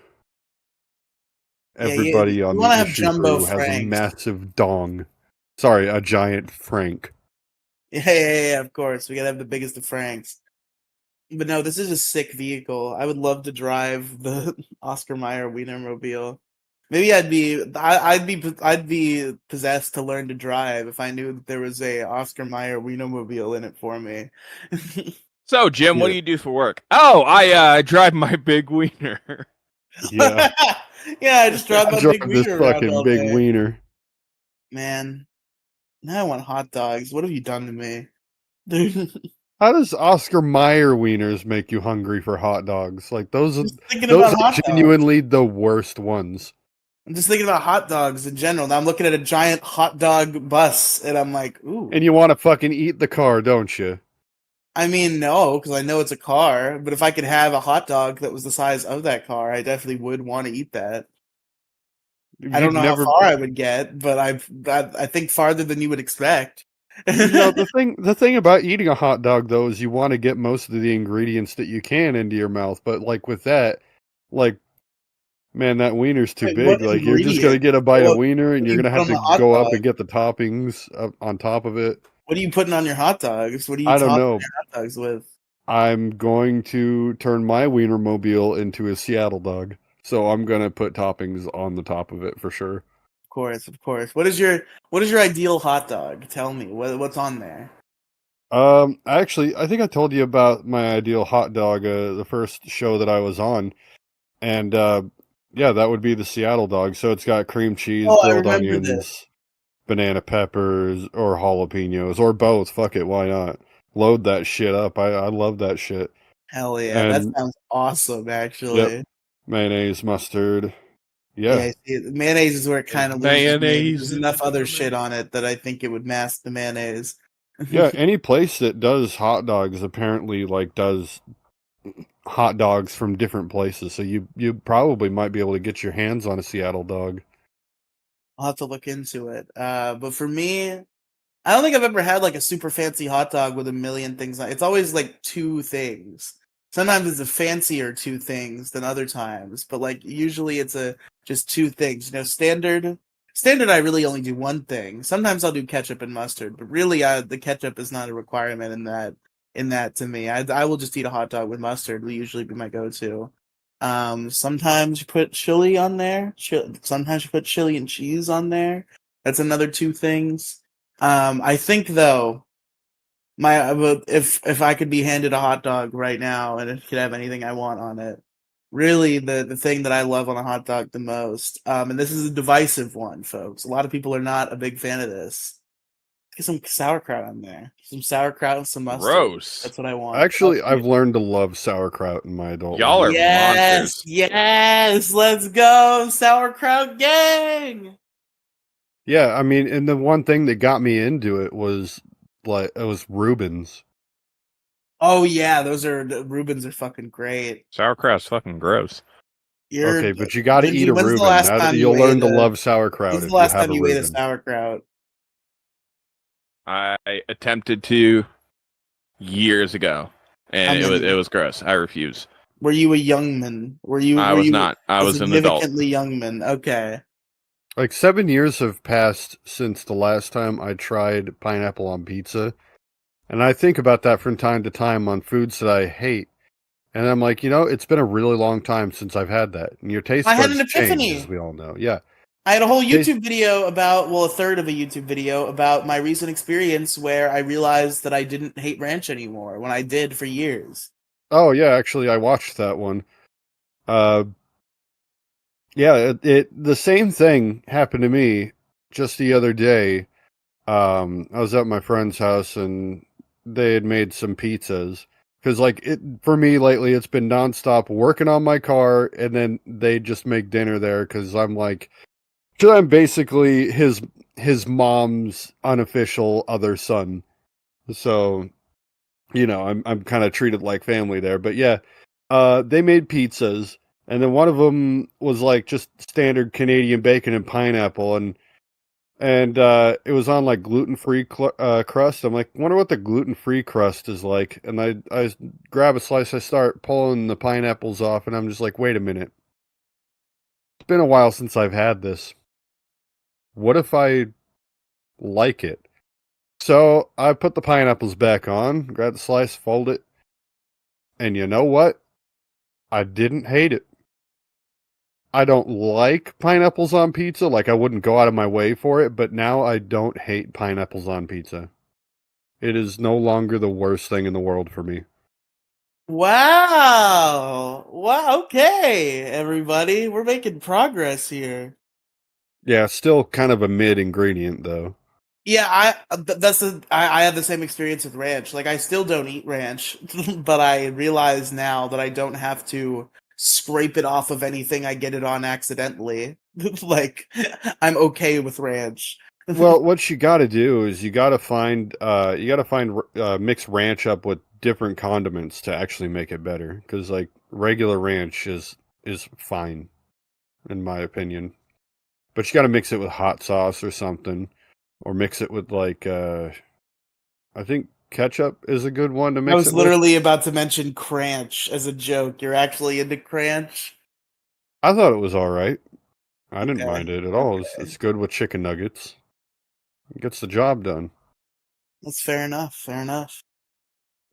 Yeah, Everybody you on want the to have issue jumbo crew has a franks. massive dong. Sorry, a giant frank. Yeah, of course. We gotta have the biggest of franks. But no, this is a sick vehicle. I would love to drive the Oscar Mayer Weinermobile. Maybe I'd be possessed to learn to drive if I knew that there was a Oscar Mayer Weinermobile in it for me. So, Jim, what Yeah. do you do for work? Oh, I drive my big wiener. Yeah. Yeah, I just drive I my drive big this wiener around fucking all big day. wiener. Man, now I want hot dogs. What have you done to me? Dude, How does Oscar Mayer wieners make you hungry for hot dogs? Like those just thinking those about are hot dogs. genuinely the worst ones. I'm just thinking about hot dogs in general. Now I'm looking at a giant hot dog bus, and I'm like, ooh. And you want to fucking eat the car, don't you? I mean, no, because I know it's a car. But if I could have a hot dog that was the size of that car, I definitely would want to eat that. I don't You've know how never far I would get, but I think farther than you would expect. No, the thing about eating a hot dog though is you want to get most of the ingredients that you can into your mouth, but like with that, like man, that wiener's too Wait, what big. Like you're just gonna ingredient? get a bite of wiener What and do you're you gonna put have on to the hot go up dog? and get the toppings up on top of it. What are you putting on your hot dogs? What are you I don't topping know. your hot dogs with? I'm going to turn my Weinermobile into a Seattle dog. So I'm gonna put toppings on the top of it for sure. Of course, of course. What is your ideal hot dog? Tell me what's on there. Actually, I think I told you about my ideal hot dog the first show that I was on, and yeah, that would be the Seattle dog. So it's got cream cheese, Oh, I grilled remember this. onions, banana peppers, or jalapenos, or both. Fuck it, why not? Load that shit up. I love that shit. Hell yeah, that And sounds awesome. yep, Actually, mayonnaise, mustard. yeah. Yeah, Mayonnaise is where it kind of loses me. Mayonnaise There's in the enough other morning. shit on it that I think it would mask the mayonnaise. yeah. Any place that does hot dogs apparently like does hot dogs from different places. So you probably might be able to get your hands on a Seattle dog. I'll have to look into it. But for me, I don't think I've ever had like a super fancy hot dog with a million things on it. It's always like two things. Sometimes it's a fancier two things than other times, but like usually it's a just two things. Standard I really only do one thing. Sometimes I'll do ketchup and mustard, but really the ketchup is not a requirement in that to me. I will just eat a hot dog with mustard. Will usually be my go-to. Sometimes you put chili on there. Sometimes you put chili and cheese on there. That's another two things. I think though, if I could be handed a hot dog right now and it could have anything I want on it, really the thing that I love on a hot dog the most, and this is a divisive one, folks. A lot of people are not a big fan of this. Get some sauerkraut on there, some sauerkraut and some mustard. Gross. That's what I want. Fuck Actually, you. I've learned to love sauerkraut in my adult Y'all life. are Yes, monsters. yes, let's go, sauerkraut gang. Yeah, I mean, and the one thing that got me into it was like it was Reuben's. Oh yeah, the Reubens are fucking great. Sauerkraut's fucking gross. You're Okay, but you got to eat Benji. a When's the Reuben. last Now that time you you'll ate learn to a? love sauerkraut When's the if you last have time a you ate a Reuben. sauerkraut? I attempted to years ago, How and it many? was gross. I refuse. Were you a young man? Were you I were was you not. I a was an adult. significantly young man? Okay. Like 7 years have passed since the last time I tried pineapple on pizza, and I think about that from time to time on foods that I hate. And I'm like, it's been a really long time since I've had that. And your taste I had an buds change, as epiphany. we all know. Yeah. I had a whole Taste, YouTube video a third of a YouTube video about my recent experience where I realized that I didn't hate ranch anymore when I did for years. oh, yeah, actually, I watched that one. Uh, yeah, the same thing happened to me just the other day. I was at my friend's house and they had made some pizzas. Because, like, for me lately, it's been nonstop working on my car, and then they just make dinner there because I'm like, because I'm basically his mom's unofficial other son. So, I'm kind of treated like family there. But yeah, they made pizzas, And then one of them was like just standard Canadian bacon and pineapple, and it was on like gluten-free crust. I'm like, wonder what the gluten-free crust is like. And I grab a slice, I start pulling the pineapples off, and I'm just like, wait a minute. It's been a while since I've had this. What if I like it? So I put the pineapples back on, grab the slice, fold it, and you know what? I didn't hate it. I don't like pineapples on pizza, like I wouldn't go out of my way for it, but now I don't hate pineapples on pizza. It is no longer the worst thing in the world for me. Wow. Wow. Okay, everybody. We're making progress here. Yeah, still kind of a mid ingredient though. Yeah, I have the same experience with ranch. Like I still don't eat ranch, but I realize now that I don't have to scrape it off of anything I get it on accidentally. Like I'm okay with ranch. Well, what you got to do is you got to find mix ranch up with different condiments to actually make it better. Because like regular ranch is fine, in my opinion. But you got to mix it with hot sauce or something, or mix it with like I think ketchup is a good one to I mix was it with. literally about to mention cranch as a joke. You're actually into cranch? I thought it was all right. I didn't Okay. mind it at all. Okay. It's good with chicken nuggets. It gets the job done. That's fair enough. Fair enough.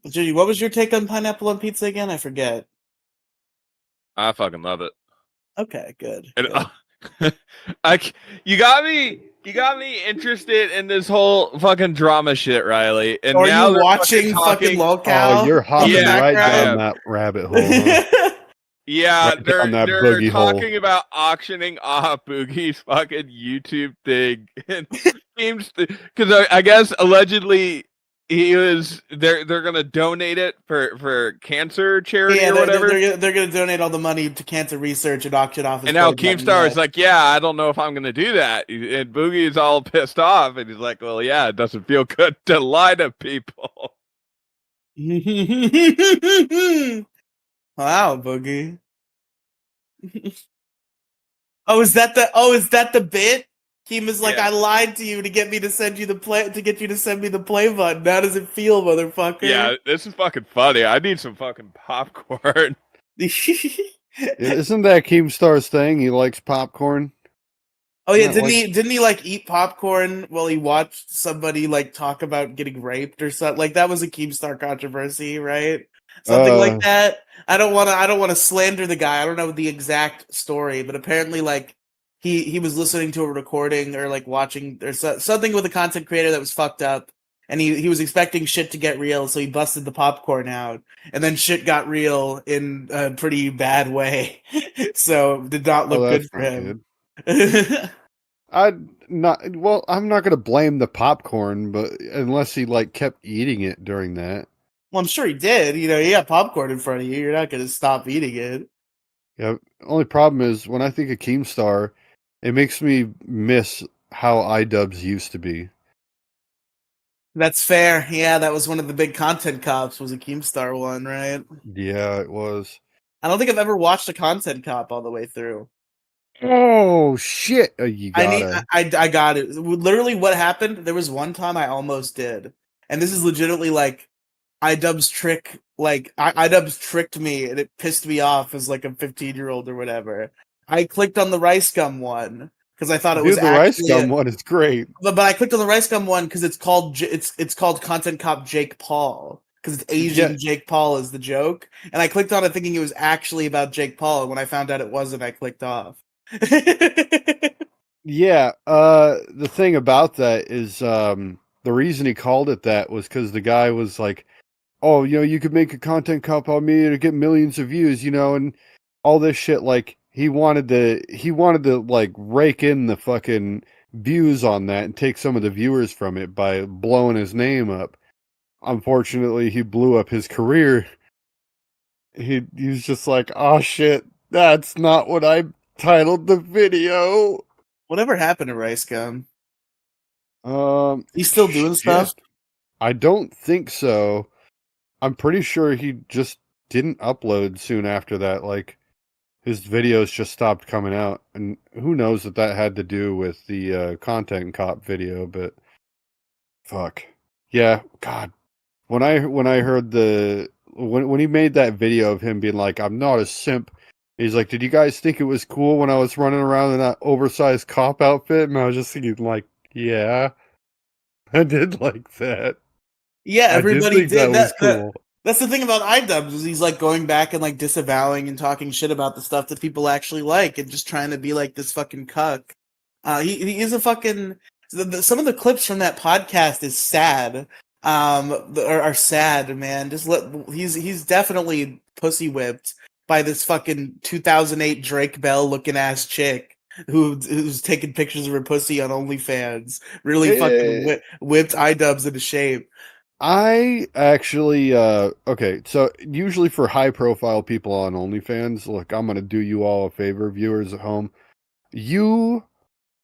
Judy, what was your take on pineapple on pizza again? I forget. I fucking love it. Okay, good. And good. you got me interested in this whole fucking drama shit, Riley. And Are now you they're watching fucking Oh, lolcow? you're in the hopping right down background? that rabbit hole, huh? Yeah, Right down that they're boogie hole. talking about auctioning off Boogie's fucking YouTube thing, and seems because I guess allegedly they're gonna donate it for cancer charity Yeah, or whatever. they're gonna donate all the money to cancer research and auction off his And now play button, Keemstar yeah. is like, yeah, I don't know if I'm gonna do that. And Boogie is all pissed off, and he's like, well, yeah, it doesn't feel good to lie to people. Wow, Boogie. Is that the bit? Keem is like, Yeah. I lied to you to get me to send you the play to get you to send me the play button. How does it feel, motherfucker? Yeah, this is fucking funny. I need some fucking popcorn. Isn't that Keemstar's thing? He likes popcorn. Oh yeah, Isn't that didn't he like eat popcorn while he watched somebody like talk about getting raped or something? Like that was a Keemstar controversy, right? Something like that. I don't want to slander the guy. I don't know the exact story, but apparently like he was listening to a recording or like watching or something with a content creator that was fucked up, and he was expecting shit to get real, so he busted the popcorn out, and then shit got real in a pretty bad way. So did not look good that's for not him. good. I'm not gonna blame the popcorn, but unless he like kept eating it during that. Well, I'm sure he did. You know, you got popcorn in front of you. You're not going to stop eating it. Yeah. Only problem is when I think of Keemstar, it makes me miss how iDubbbz used to be. That's fair. Yeah, that was one of the big content cops. Was a Keemstar one, right? Yeah, it was. I don't think I've ever watched a content cop all the way through. Oh shit! You gotta. I got it. Literally, what happened? There was one time I almost did, and this is legitimately like iDubbbz trick. Like iDubbbz tricked me, and it pissed me off as like a 15-year-old or whatever. I clicked on the Rice Gum one because I thought it was Dude, the Rice actually Gum one is great. But I clicked on the Rice Gum one because it's called Content Cop Jake Paul because it's Asian Yeah. Jake Paul is the joke, and I clicked on it thinking it was actually about Jake Paul, and when I found out it wasn't, I clicked off. Yeah, the thing about that is the reason he called it that was because the guy was like, oh, you could make a content cop on me and get millions of views, and all this shit. Like he wanted to like rake in the fucking views on that and take some of the viewers from it by blowing his name up. Unfortunately, he blew up his career. He was just like, oh shit, that's not what I titled the video. Whatever happened to Rice Gum? He's still doing Shit. stuff. I don't think so. I'm pretty sure he just didn't upload soon after that. Like his videos just stopped coming out, and who knows what that had to do with the content cop video, but fuck. Yeah, God. When I heard when he made that video of him being like, I'm not a simp, he's like, did you guys think it was cool when I was running around in that oversized cop outfit? And I was just thinking like, yeah, I did like that. Yeah, I did everybody think that did was that. cool. That's the thing about iDubbbz is he's like going back and like disavowing and talking shit about the stuff that people actually like and just trying to be like this fucking cuck. He is a fucking. Some of the clips from that podcast is sad. Are sad, man. He's definitely pussy whipped by this fucking 2008 Drake Bell looking ass chick who's taking pictures of her pussy on OnlyFans. Really fucking whipped iDubbbz into shape. I actually okay, so usually for high profile people on OnlyFans, look, I'm gonna do you all a favor, viewers at home. You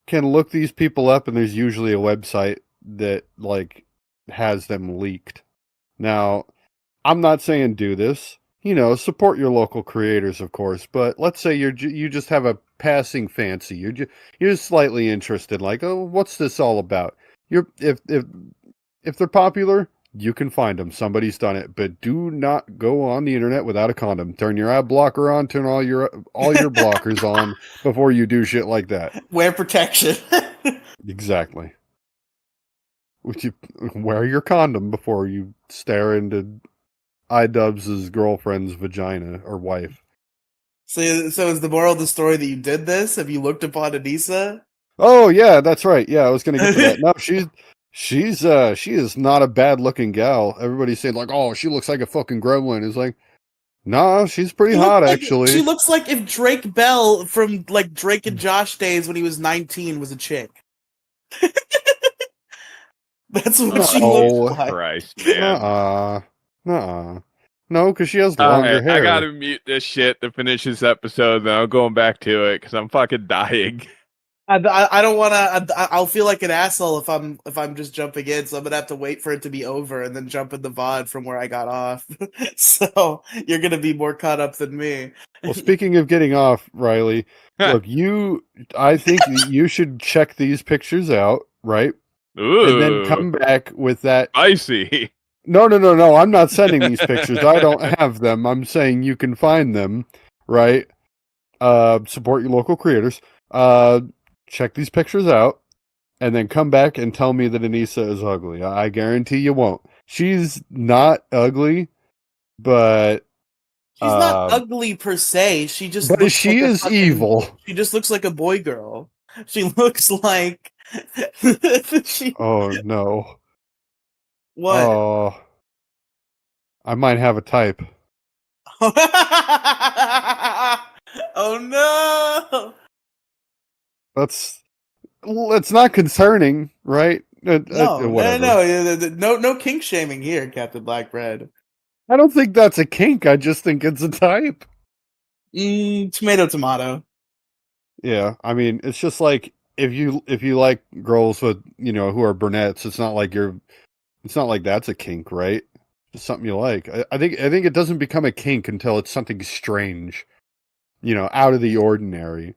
can look these people up, and there's usually a website that like has them leaked. Now, I'm not saying do this. You know, support your local creators, of course. But let's say you just have a passing fancy. You're just slightly interested. Like, oh, what's this all about? You're if they're popular, you can find them. Somebody's done it. But do not go on the internet without a condom. Turn your ad blocker on. Turn all your blockers on before you do shit like that. Wear protection. Exactly. Would you wear your condom before you stare into iDubbbz's girlfriend's vagina or wife? So is the moral of the story that you did this? Have you looked upon Anissa? Oh yeah, that's right. Yeah, I was gonna get to that. No, she is not a bad looking gal. Everybody's saying like, oh, she looks like a fucking gremlin. It's like, nah, she's pretty hot actually. She looks like if Drake Bell from like Drake and Josh days when he was 19 was a chick. That's what she looks like. Christ, man. Nuh-uh. No, because she has All longer right, hair. I gotta mute this shit to finish this episode. Then I'm going back to it because I'm fucking dying. I don't want to. I'll feel like an asshole if I'm just jumping in. So I'm gonna have to wait for it to be over and then jump in the VOD from where I got off. So you're gonna be more caught up than me. Well, speaking of getting off, Riley, look, I think you should check these pictures out, right? Ooh, And then come back with that. Spicy. No. I'm not sending these pictures. I don't have them. I'm saying you can find them, right? Support your local creators. Check these pictures out, and then come back and tell me that Anissa is ugly. I guarantee you won't. She's not ugly, but She's not ugly per se. She just but looks she like is evil. She just looks like a boy girl. She looks like Oh no. What? Oh, I might have a type. Oh no! It's not concerning, right? No kink shaming here, Captain Blackbread. I don't think that's a kink. I just think it's a type. Tomato. Yeah, I mean, it's just like if you like girls with who are brunettes, it's not like that's a kink, right? It's something you like. I think it doesn't become a kink until it's something strange, out of the ordinary.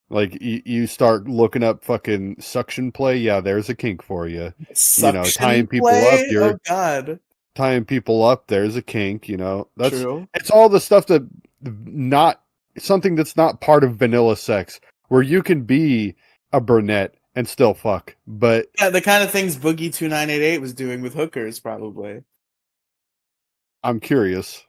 Like you start looking up fucking suction play. Yeah, there's a kink for you. Tying people up. Oh God. Tying people up. There's a kink. That's true. It's all the stuff that not something that's not part of vanilla sex, where you can be a brunette and still fuck. But yeah, the kind of things Boogie 2988 was doing with hookers, probably. I'm curious.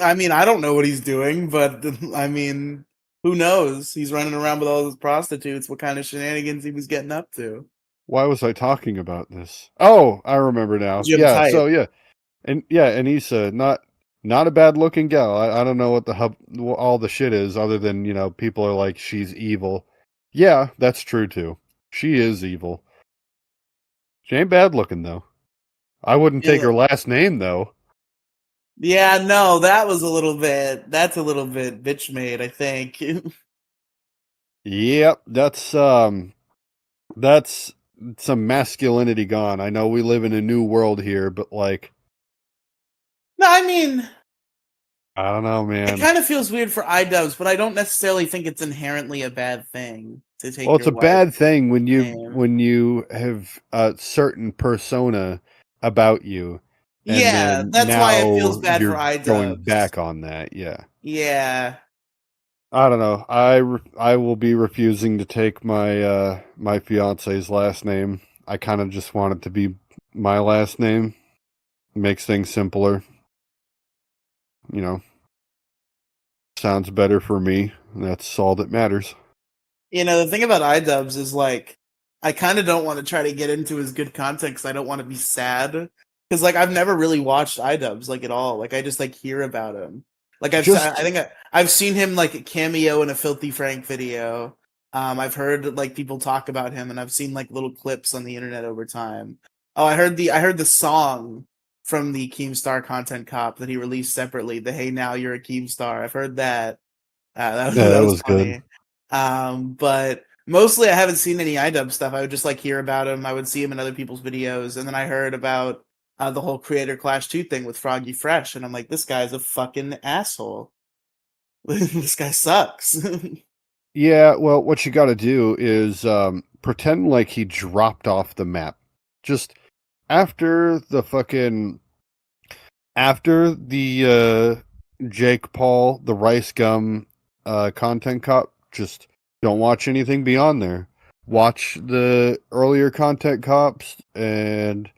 I mean, I don't know what he's doing, but I mean, who knows? He's running around with all those prostitutes. What kind of shenanigans he was getting up to? Why was I talking about this? Oh, I remember now. Yeah, so yeah. And yeah, Anissa, not a bad looking gal. I don't know what all the shit is other than, people are like, she's evil. Yeah, that's true too. She is evil. She ain't bad looking though. I wouldn't take her last name though. Yeah, no, that's a little bit bitch made, I think. Yep, that's some masculinity gone. I know we live in a new world here, but like, no, I mean, I don't know, It man. kind of feels weird for iDubbbz, but I don't necessarily think it's inherently a bad thing to take Well, it's your a wife's bad thing when name. you have a certain persona about you, and Yeah, then that's why it feels now bad for you're going iDubbbz. back on that. Yeah. Yeah. I don't know. I will be refusing to take my fiance's last name. I kind of just want it to be my last name. Makes things simpler. You know, sounds better for me. And that's all that matters. The thing about iDubbbz is like, I kind of don't want to try to get into his good content because I don't want to be sad. Because like I've never really watched iDubbbz like at all. Like I just like hear about him. Like I Just think I've seen him like cameo in a Filthy Frank video. I've heard like people talk about him, and I've seen like little clips on the internet over time. Oh, I heard the song from the Keemstar Content Cop that he released separately. The Hey Now You're a Keemstar. I've heard that. yeah, That that was was good. funny. But mostly I haven't seen any iDub stuff. I would just like hear about him. I would see him in other people's videos, and then I heard about the whole Creator Clash 2 thing with Froggy Fresh, and I'm like, this guy's a fucking asshole. This guy sucks. Yeah, well, what you got to do is pretend like he dropped off the map. Just after the fucking after the Jake Paul the Rice Gum content cop, just don't watch anything beyond there. Watch the earlier content cops and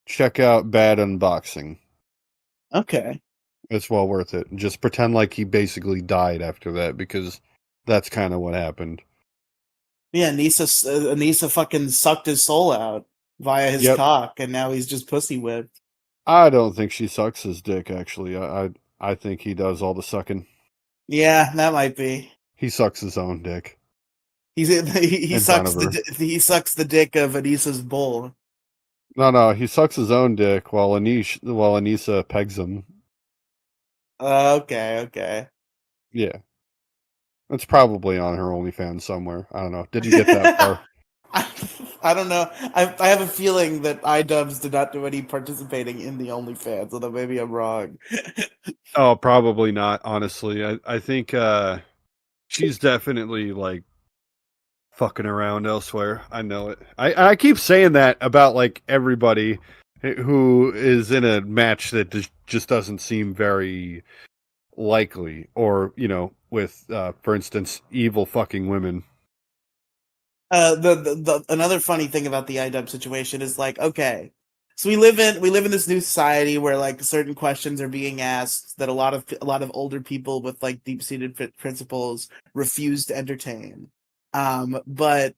check out Bad Unboxing. Okay. It's well worth it. Just pretend like he basically died after that because that's kind of what happened. Yeah, Anissa fucking sucked his soul out via his Yep. cock, and now he's just pussy whipped. I don't think she sucks his dick. Actually, I think he does all the sucking. Yeah, that might be. He sucks his own dick He in front sucks of her. the dick of Anissa's bull. No, he sucks his own dick while Anissa pegs him. Okay. Yeah, it's probably on her OnlyFans somewhere. I don't know. Didn't get that far. I don't know. I have a feeling that iDubbbz did not do any participating in the OnlyFans, although maybe I'm wrong. Oh, probably not. Honestly, I think she's definitely like fucking around elsewhere. I know it. I keep saying that about like everybody who is in a match that just doesn't seem very likely, or with for instance, evil fucking women. The another funny thing about the iDub situation is like, okay, so we live in this new society where like certain questions are being asked that a lot of older people with like deep seated principles refuse to entertain. But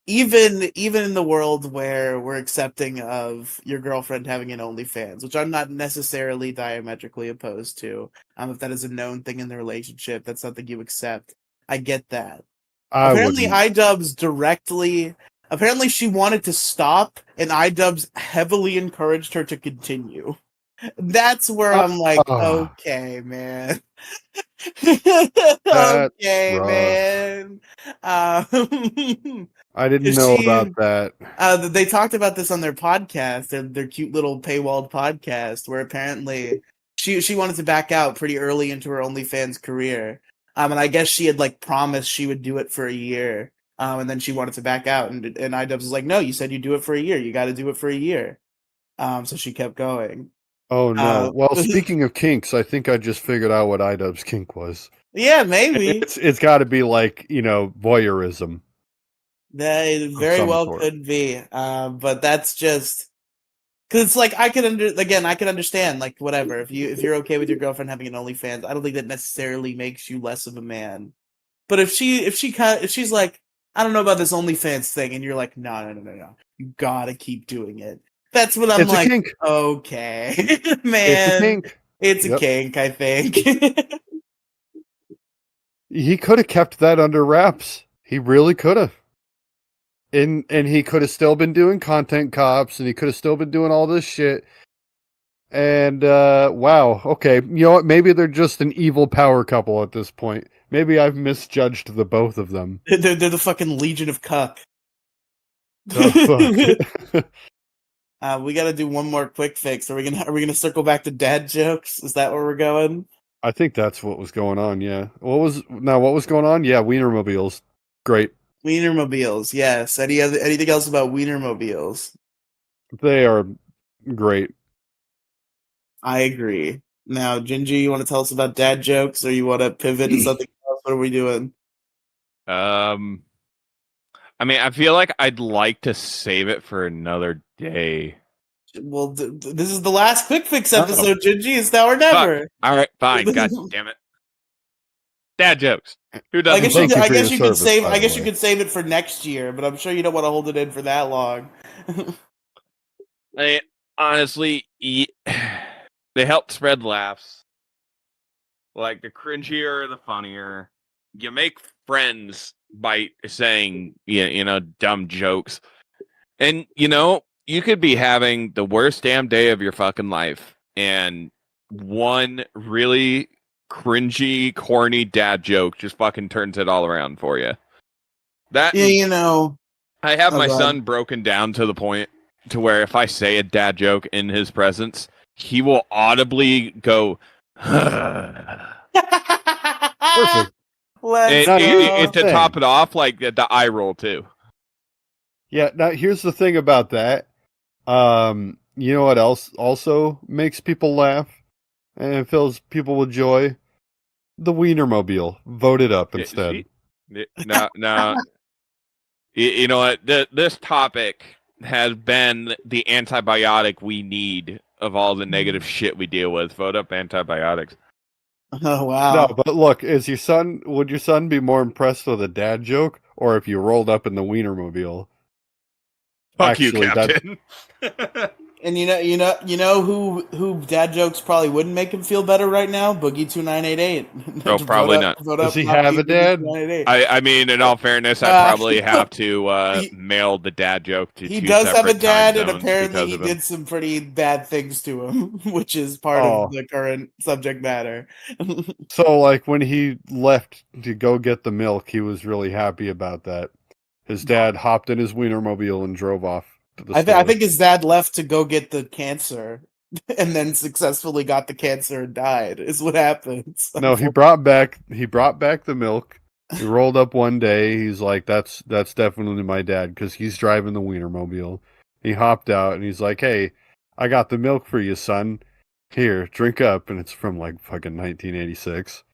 even in the world where we're accepting of your girlfriend having an OnlyFans, which I'm not necessarily diametrically opposed to, if that is a known thing in the relationship, that's something you accept. I get that. I Apparently, wouldn't. iDubbbz directly. Apparently, she wanted to stop, and iDubbbz heavily encouraged her to continue. That's where I'm like, Ah, okay, man. that's Okay, rough. man. Um, I didn't if know about she, that. they talked about this on their podcast, their cute little paywalled podcast, where apparently she wanted to back out pretty early into her OnlyFans career. And I guess she had like promised she would do it for a year. And then she wanted to back out, and iDubbbz was like, "No, you said you do it for a year. You got to do it for a year." So she kept going. Oh no. Uh, Well, speaking of kinks, I think I just figured out what iDubbbz kink was. yeah, maybe It's got to be like voyeurism that of very some well sort. could be. But that's just because it's like I can understand like whatever if you're okay with your girlfriend having an OnlyFans. I don't think that necessarily makes you less of a man. But if she's like, I don't know about this OnlyFans thing, and you're like, no, you gotta keep doing it. That's what I'm It's a like. kink. Okay, It's a man, kink. it's a Yep. kink. I think. He could have kept that under wraps. He really could have. And he could have still been doing content cops, and he could have still been doing all this shit. And wow, okay. You know what? Maybe they're just an evil power couple at this point. Maybe I've misjudged the both of them. They're the fucking Legion of Cuck. Oh fuck. We got to do one more quick fix. Are we gonna circle back to dad jokes? Is that where we're going? I think that's what was going on. Yeah. What was going on? Yeah, Weinermobiles. Great. Weinermobiles, yes. Anything else about Weinermobiles? They are great. I agree. Now, Gingy, you want to tell us about dad jokes, or you want to pivot to something else? What are we doing? I mean, I feel like I'd like to save it for another day. Well, this is the last quick fix Oh. episode, Gingy. It's now or Fuck. never. All right, fine. God damn it. Dad jokes. Who I doesn't? guess Thank you I for your guess you could service, save. by I the guess you way. could save it for next year, but I'm sure you don't want to hold it in for that long. I mean, honestly, they help spread laughs. Like, the cringier, the funnier. You make friends by saying, dumb jokes. And, you could be having the worst damn day of your fucking life. And one really cringy, corny dad joke just fucking turns it all around for you. That, Yeah, I have my go ahead. son broken down to the point to where if I say a dad joke in his presence, he will audibly go, Perfect. Let's Now, here's go. the to thing. top it off, like the eye roll too. Yeah, now here's the thing about that. You know what else also makes people laugh and fills people with joy? The Weinermobile. Vote it up instead. No. You know what? This topic has been the antibiotic we need of all the negative shit we deal with. Vote up antibiotics. Oh wow. No, but look, would your son be more impressed with a dad joke or if you rolled up in the Weinermobile? Fuck you, Actually, Captain. And you know who dad jokes probably wouldn't make him feel better right now? Boogie 2988. No, probably not. Does he have a dad? I mean, in all fairness, I probably have to mail the dad joke to he two does have a separate dad, time and zones apparently because he of him. did some pretty bad things to him, which is part Oh. of the current subject matter. So, like, when he left to go get the milk, he was really happy about that. His dad hopped in his Weinermobile and drove off to the store. I think his dad left to go get the cancer, and then successfully got the cancer and died. Is what happens. No, he brought back the milk. He rolled up one day. He's like, "That's definitely my dad," because he's driving the Weinermobile. He hopped out and he's like, "Hey, I got the milk for you, son. Here, drink up." And it's from like fucking 1986,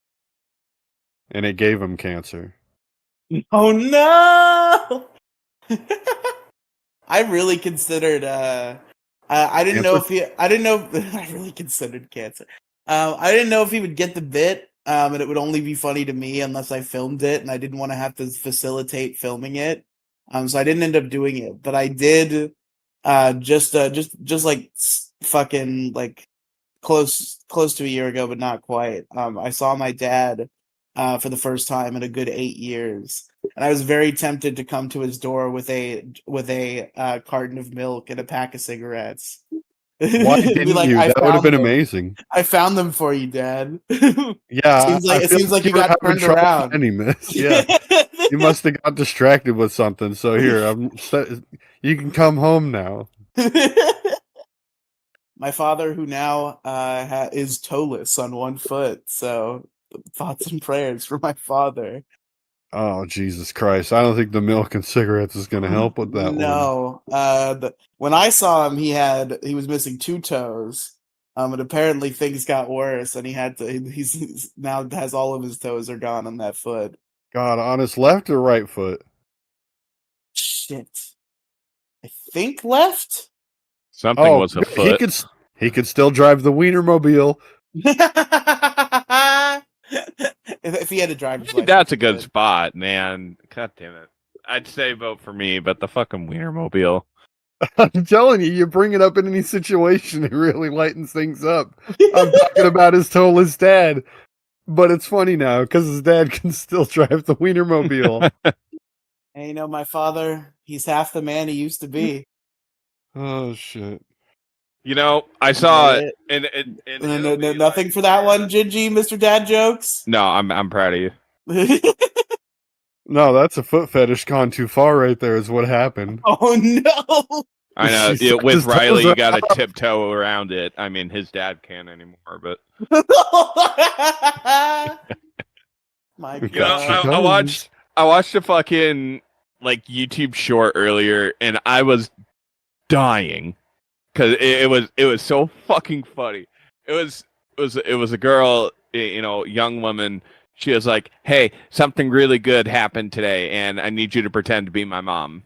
and it gave him cancer. Oh no! I really considered. I didn't know if he. I didn't know. I really considered cancer. I didn't know if he would get the bit, and it would only be funny to me unless I filmed it, and I didn't want to have to facilitate filming it. So I didn't end up doing it, but I did. Just like fucking like close to a year ago, but not quite. I saw my dad for the first time in a good 8 years, and I was very tempted to come to his door with a carton of milk and a pack of cigarettes. Why didn't like, you? That would have been amazing. I found them for you, Dad. Yeah, it seems like you were got having turned trouble around. finding this. Yeah, you must have got distracted with something. So here, you can come home now. My father, who now is toeless on one foot, so thoughts and prayers for my father. Oh, Jesus Christ. I don't think the milk and cigarettes is going to help with that one. No. When I saw him, he was missing 2 toes. And apparently things got worse, and he's now has all of his toes are gone on that foot. God, on his left or right foot? Shit. I think left? Something was a foot. He could still drive the Weinermobile. If he had a driver's license. That's a good spot, man. God damn it. I'd say vote for me, but the fucking Weinermobile. I'm telling you, you bring it up in any situation, it really lightens things up. I'm talking about his toeless dad, but it's funny now because his dad can still drive the Weinermobile. And my father, he's half the man he used to be. Oh shit! I saw it. And nothing for that one, Gingy, Mr. Dad Jokes. No, I'm proud of you. No, that's a foot fetish gone too far right there is what happened. Oh no! I know. He sucked With his Riley, toes you out. got to tiptoe around it. I mean, his dad can't anymore, but My You you know, got your God. I watched a fucking like YouTube short earlier, and I was dying because it was so fucking funny. It was a girl, you know, young woman. She was like, "Hey, something really good happened today, and I need you to pretend to be my mom.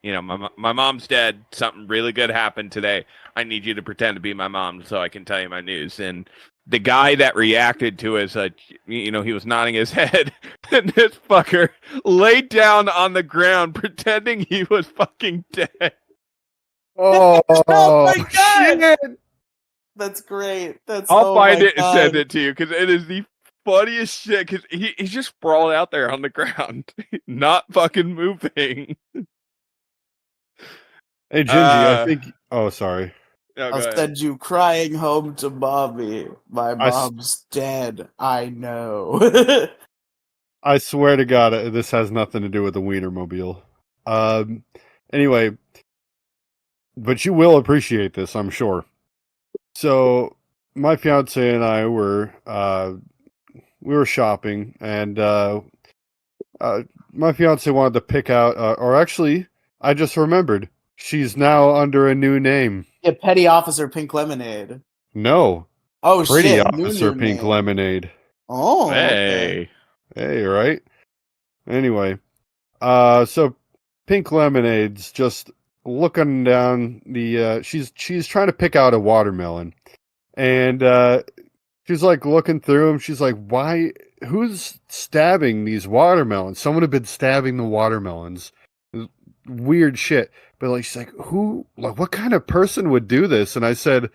You know, my mom's dead. Something really good happened today. I need you to pretend to be my mom so I can tell you my news." And the guy that reacted to it, you know, he was nodding his head, and this fucker laid down on the ground pretending he was fucking dead. Oh, Oh my God. shit! That's great. That's I'll oh find my it and God. send it to you because it is the funniest shit. Because he's just sprawled out there on the ground, not fucking moving. Hey, Gingy, I think. Oh, sorry. No, I'll go ahead. send you crying home to mommy. My I s- mom's dead. I know. I swear to God, this has nothing to do with the Weinermobile. Um. Anyway, but you will appreciate this, I'm sure. So, my fiance and I were we were shopping, and my fiance wanted to pick out, or actually, I just remembered, she's now under a new name. Yeah, Petty Officer Pink Lemonade. No, Oh Pretty shit, Officer new Pink name. Lemonade. Oh, okay. Hey. Hey, right? Anyway, so Pink Lemonade's just looking down the. She's trying to pick out a watermelon, and she's like looking through them. She's like, "Why? Who's stabbing these watermelons? Someone had been stabbing the watermelons. Weird shit." But like, she's like, "Who? Like, what kind of person would do this?" And I said,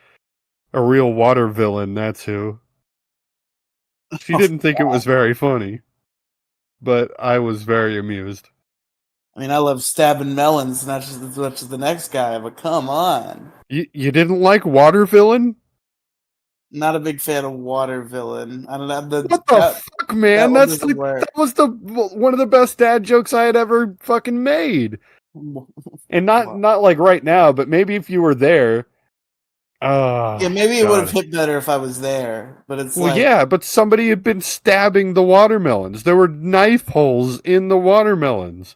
"A real water villain. That's who." She didn't think it was very funny, but I was very amused. I mean, I love stabbing melons, not just as much as the next guy, but come on. You didn't like water villain? Not a big fan of water villain. I don't know. What the fuck, man? that one That's doesn't like work. that was the one of the best dad jokes I had ever fucking made. And not like right now, but maybe if you were there. Yeah, maybe it would have God. hit better if I was there, but it's Well, like, yeah, but somebody had been stabbing the watermelons. There were knife holes in the watermelons.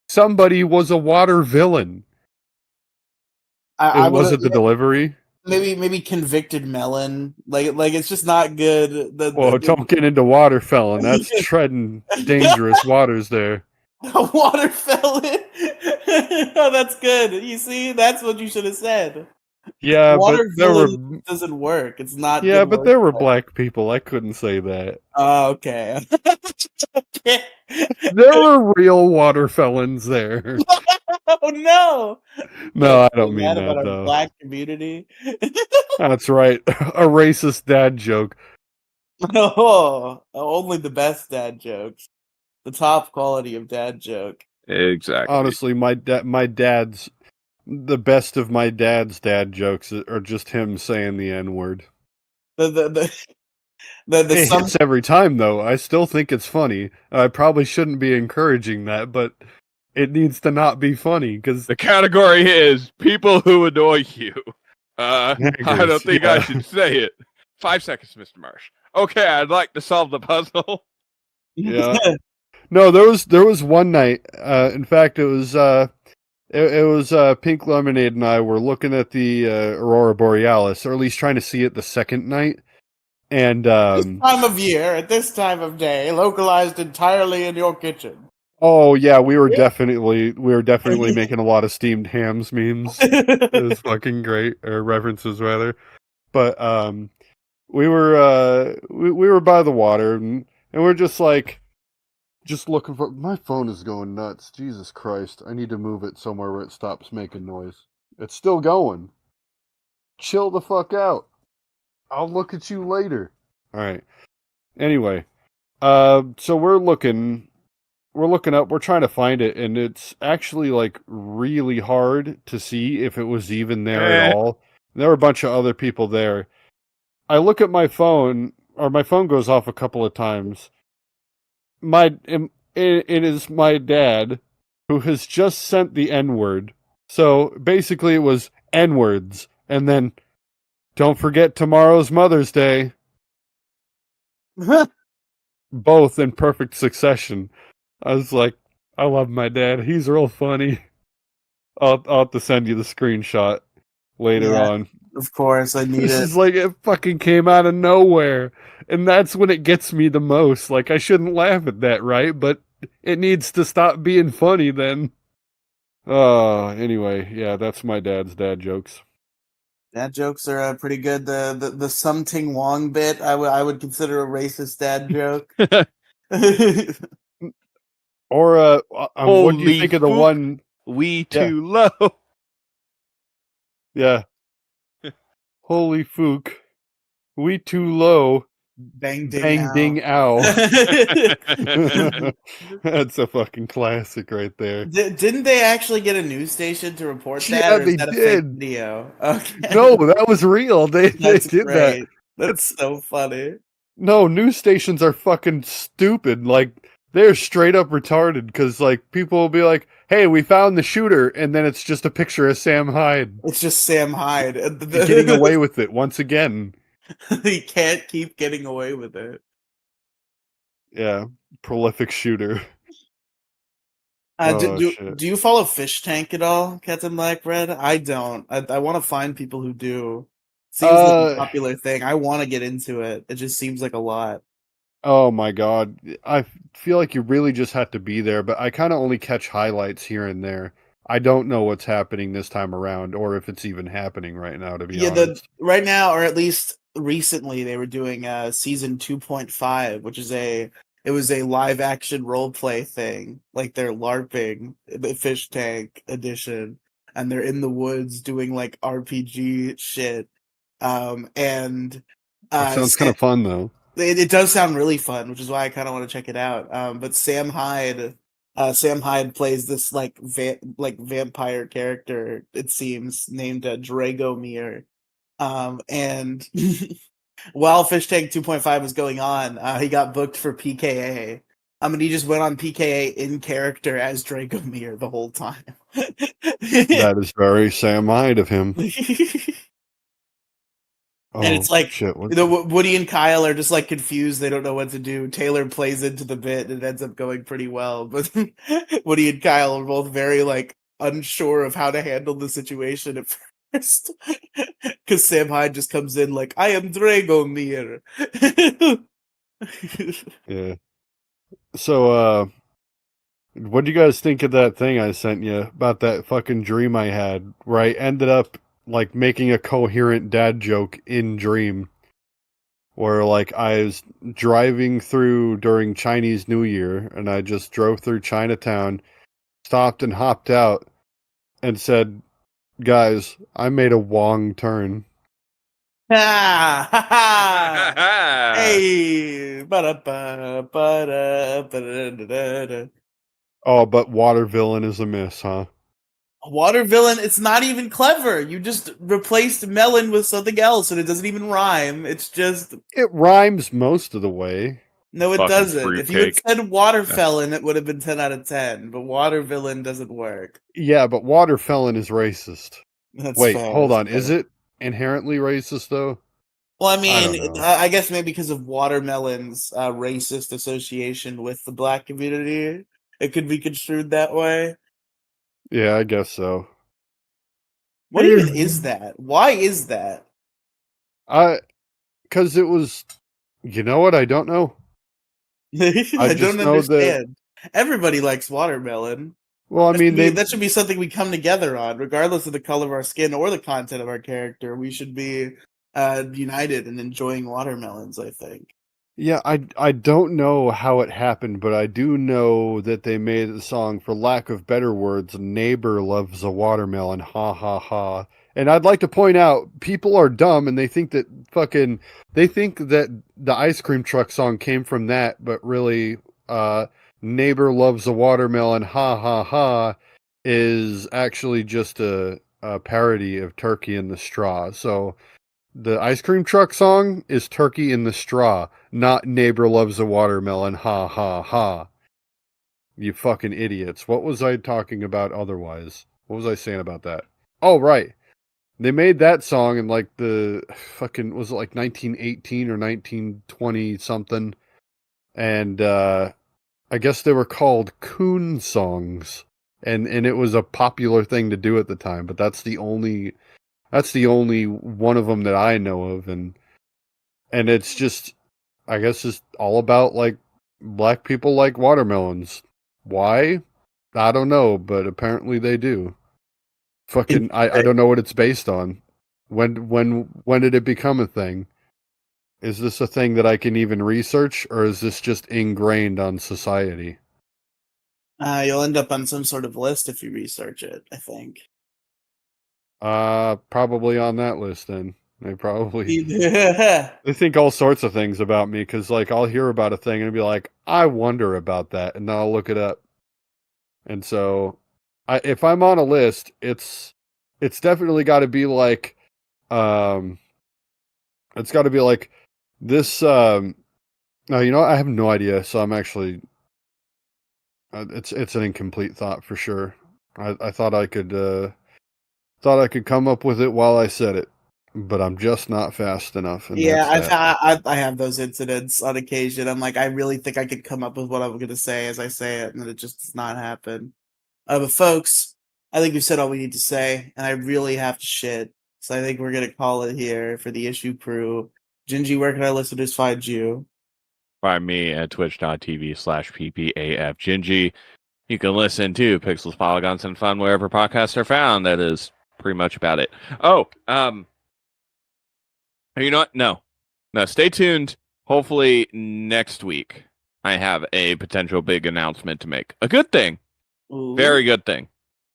Somebody was a water villain. I would Was have it the delivery? maybe convicted melon. Like it's just not good. Whoa, don't get into water felon. That's treading dangerous waters there. A water felon. Oh, that's good. You see, that's what you should have said. Yeah, but Water there were villain doesn't work. It's not yeah, good but work. there were black people. I couldn't say that. Oh, okay. Okay. There were real water felons there. Oh no! No, Can't I say don't mean that about that our though. black community. That's right. A racist dad joke. Oh, only the best dad jokes. The top quality of dad joke. Exactly. Honestly, my dad's the best of my dad's dad jokes are just him saying the N-word. The It some hits every time though. I still think it's funny. I probably shouldn't be encouraging that, but it needs to not be funny because The category is people who annoy you. I don't think I should say it. 5 seconds, Mr. Marsh. Okay, I'd like to solve the puzzle. Yeah. No, there was one night. In fact, it was Pink Lemonade and I were looking at the Aurora Borealis, or at least trying to see it the second night. And this time of year, at this time of day, localized entirely in your kitchen. oh yeah, we were definitely making a lot of steamed hams memes. It was fucking great, or references rather. But we were by the water and we're just like just looking for my phone is going nuts. Jesus Christ. I need to move it somewhere where it stops making noise. It's still going. Chill the fuck out. I'll look at you later. All right. Anyway, so we're looking up, we're trying to find it, and it's actually like really hard to see if it was even there at all. There were a bunch of other people there. I look at my phone, or my phone goes off a couple of times. It is my dad who has just sent the N-word So basically, it was N-words, and then don't forget tomorrow's Mother's Day. Both in perfect succession. I was like, I love my dad. He's real funny. I'll have to send you the screenshot later Yeah, on. of course, I need This it. is like it fucking came out of nowhere. And that's when it gets me the most. Like I shouldn't laugh at that, right? But it needs to stop being funny then. Anyway, yeah, that's my dad's dad jokes. Dad jokes are pretty good. The something Wong bit I would consider a racist dad joke. Or what do you Holy think of the fuck, one? we Yeah, too low. yeah. Holy fook. We too low. Bang ding Bang ow. ding ow. That's a fucking classic right there. Didn't they actually get a news station to report that, Yeah, or is they that a fake did. video? Okay, No, that was real. They that's did that. great. That's so funny. No, news stations are fucking stupid. Like they're straight up retarded because like people will be like, "Hey, we found the shooter," and then it's just a picture of Sam Hyde It's just Sam Hyde. getting away with it once again. He can't keep getting away with it. Yeah, prolific shooter. Do, Oh do shit. do you follow Fish Tank at all, Captain Blackbread? I don't. I want to find people who do. Seems like a Uh, popular thing. I want to get into it. It just seems like a lot. oh my god. I feel like you really just have to be there, but I kind of only catch highlights here and there. I don't know what's happening this time around or if it's even happening right now, to be Yeah, the honest. right now, or at least recently, they were doing season 2.5, which is it was a live action role play thing. Like they're LARPing the Fish Tank edition, and they're in the woods doing like RPG shit. And That uh sounds kind of fun though. it does sound really fun, which is why I kind of want to check it out. But Sam Hyde plays this like vampire character. It seems named Dragomir. And while Fish Tank 2.5 was going on, he got booked for PKA. And he just went on PKA in character as Dragomir the whole time. That is very Sam Hyde of him. And Oh it's like, shit! Woody and Kyle are just like confused. They don't know what to do. Taylor plays into the bit and it ends up going pretty well. But Woody and Kyle are both very like unsure of how to handle the situation at first. Because Sam Hyde just comes in like, I am Dragomir. Yeah. So, what do you guys think of that thing I sent you about that fucking dream I had, where I ended up like making a coherent dad joke in dream, where like I was driving through during Chinese New Year, and I just drove through Chinatown, stopped and hopped out, and said, "Guys, I made a wrong turn." Ha ha ha! Hey! Ba-da-ba, ba-da, ba-da-da-da-da. Oh, but water villain is a miss, huh? Water villain, it's not even clever. You just replaced melon with something else and it doesn't even rhyme. It's just It rhymes most of the way. no, it Fucking doesn't. If you had fruitcake. said water felon, it would have been 10 out of 10, but water villain doesn't work. Yeah, but water felon is racist. That's Wait, fair. hold That's on. Is fair. it inherently racist though? Well, I I mean, don't know. I guess maybe because of watermelon's racist association with the black community, it could be construed that way. Yeah, I guess so. What even is that? Why is that? Because it was, you know what? I don't know. I I don't just know that. understand. Everybody likes watermelon. Well, I mean, That should be something we come together on, regardless of the color of our skin or the content of our character. We should be united in enjoying watermelons, I think. yeah, I don't know how it happened, but I do know that they made the song, for lack of better words, "Neighbor Loves a Watermelon," ha ha ha. And I'd like to point out, people are dumb and they think that the ice cream truck song came from that, but really, "Neighbor Loves a Watermelon," ha ha ha, is actually just a parody of Turkey in the Straw. So the ice cream truck song is Turkey in the Straw, not Neighbor Loves a Watermelon, ha ha ha. You fucking idiots. What was I talking about otherwise? What was I saying about that? Oh, right. They made that song in like the fucking, was it like 1918 or 1920 something? And I guess they were called coon songs. And it was a popular thing to do at the time, but that's the only one of them that I know of, and it's just, I guess, just all about like black people like watermelons. Why? I don't know, but apparently they do. Fucking, I don't know what it's based on. When did it become a thing? Is this a thing that I can even research, or is this just ingrained on society? You'll end up on some sort of list if you research it, I think. Probably on that list then. They probably Yeah. they think all sorts of things about me, because like I'll hear about a thing and be like, I wonder about that, and then I'll look it up. And so, if I'm on a list, it's definitely got to be like, um, it's got to be like this. No, you know what? I have no idea. So I'm actually, it's an incomplete thought for sure. I thought I could come up with it while I said it, but I'm just not fast enough. And Yeah, that's that. I have those incidents on occasion. I'm like, I really think I could come up with what I'm going to say as I say it, and then it just does not happen. But folks, I think we've said all we need to say, and I really have to shit. So I think we're going to call it here for the issue crew. Gingy, where can our listeners find you? Find me at twitch.tv/ppafgingy. You can listen to Pixels, Polygons, and Fun wherever podcasts are found. That is pretty much about it. Oh, you know what? No. Stay tuned. Hopefully next week I have a potential big announcement to make. A good thing. Ooh. Very good thing.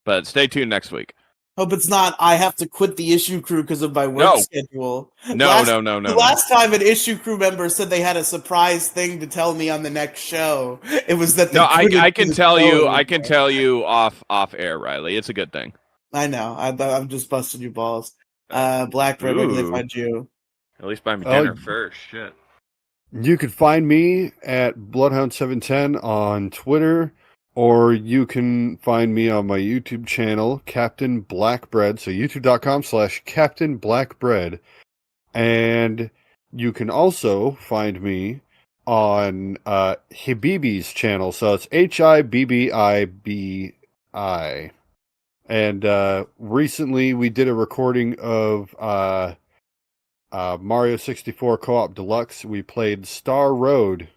But stay tuned next week. Hope it's not I have to quit the issue crew because of my work No. schedule. No. The last time an issue crew member said they had a surprise thing to tell me on the next show, it was that they I can do the tell show you. anymore. I can tell you off air, Riley. It's a good thing. I know. I'm just busting your balls. Blackbird, where can they find you? At least buy me dinner first. Shit. You could find me at Bloodhound710 on Twitter, or you can find me on my YouTube channel, Captain Blackbread. So youtube.com/Captain Blackbread. And you can also find me on Hibibi's channel. So it's HIBBIBI. And recently we did a recording of Mario 64 Co-op Deluxe. We played Star Road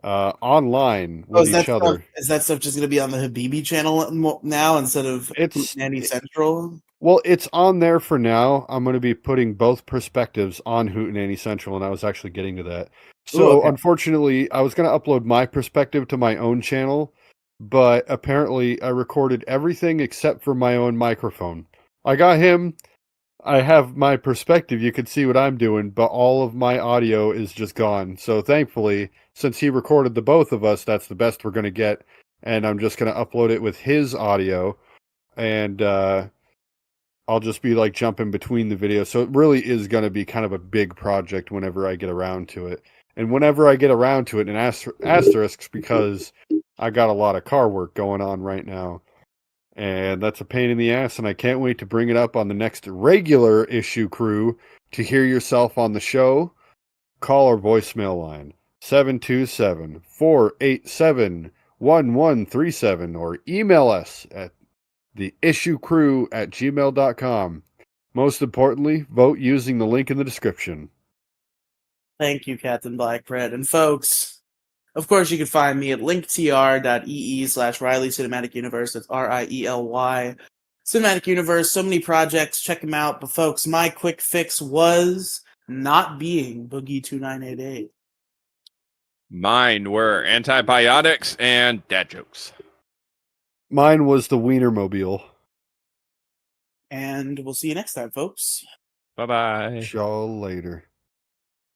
online with each other. Is that stuff just going to be on the Habibi channel now instead of Nanny Central? Well, it's on there for now. I'm going to be putting both perspectives on Hootenanny Central, and I was actually getting to that. So, Unfortunately, I was going to upload my perspective to my own channel, but apparently I recorded everything except for my own microphone. I got him. I have my perspective. You can see what I'm doing, but all of my audio is just gone. So thankfully, since he recorded the both of us, that's the best we're going to get. And I'm just going to upload it with his audio. And I'll just be like jumping between the videos. So it really is going to be kind of a big project whenever I get around to it. And whenever I get around to it, an asterisk, because I got a lot of car work going on right now. And that's a pain in the ass, and I can't wait to bring it up on the next regular issue crew. To hear yourself on the show, call our voicemail line, 727-487-1137, or email us at theissuecrew@gmail.com. Most importantly, vote using the link in the description. Thank you, Captain Blackbread. And folks, of course, you can find me at linktr.ee/Riley Cinematic Universe. That's RIELY Cinematic Universe. So many projects. Check them out. But folks, my quick fix was not being Boogie 2988. Mine were antibiotics and dad jokes. Mine was the Weinermobile. And we'll see you next time, folks. Bye-bye. Y'all later.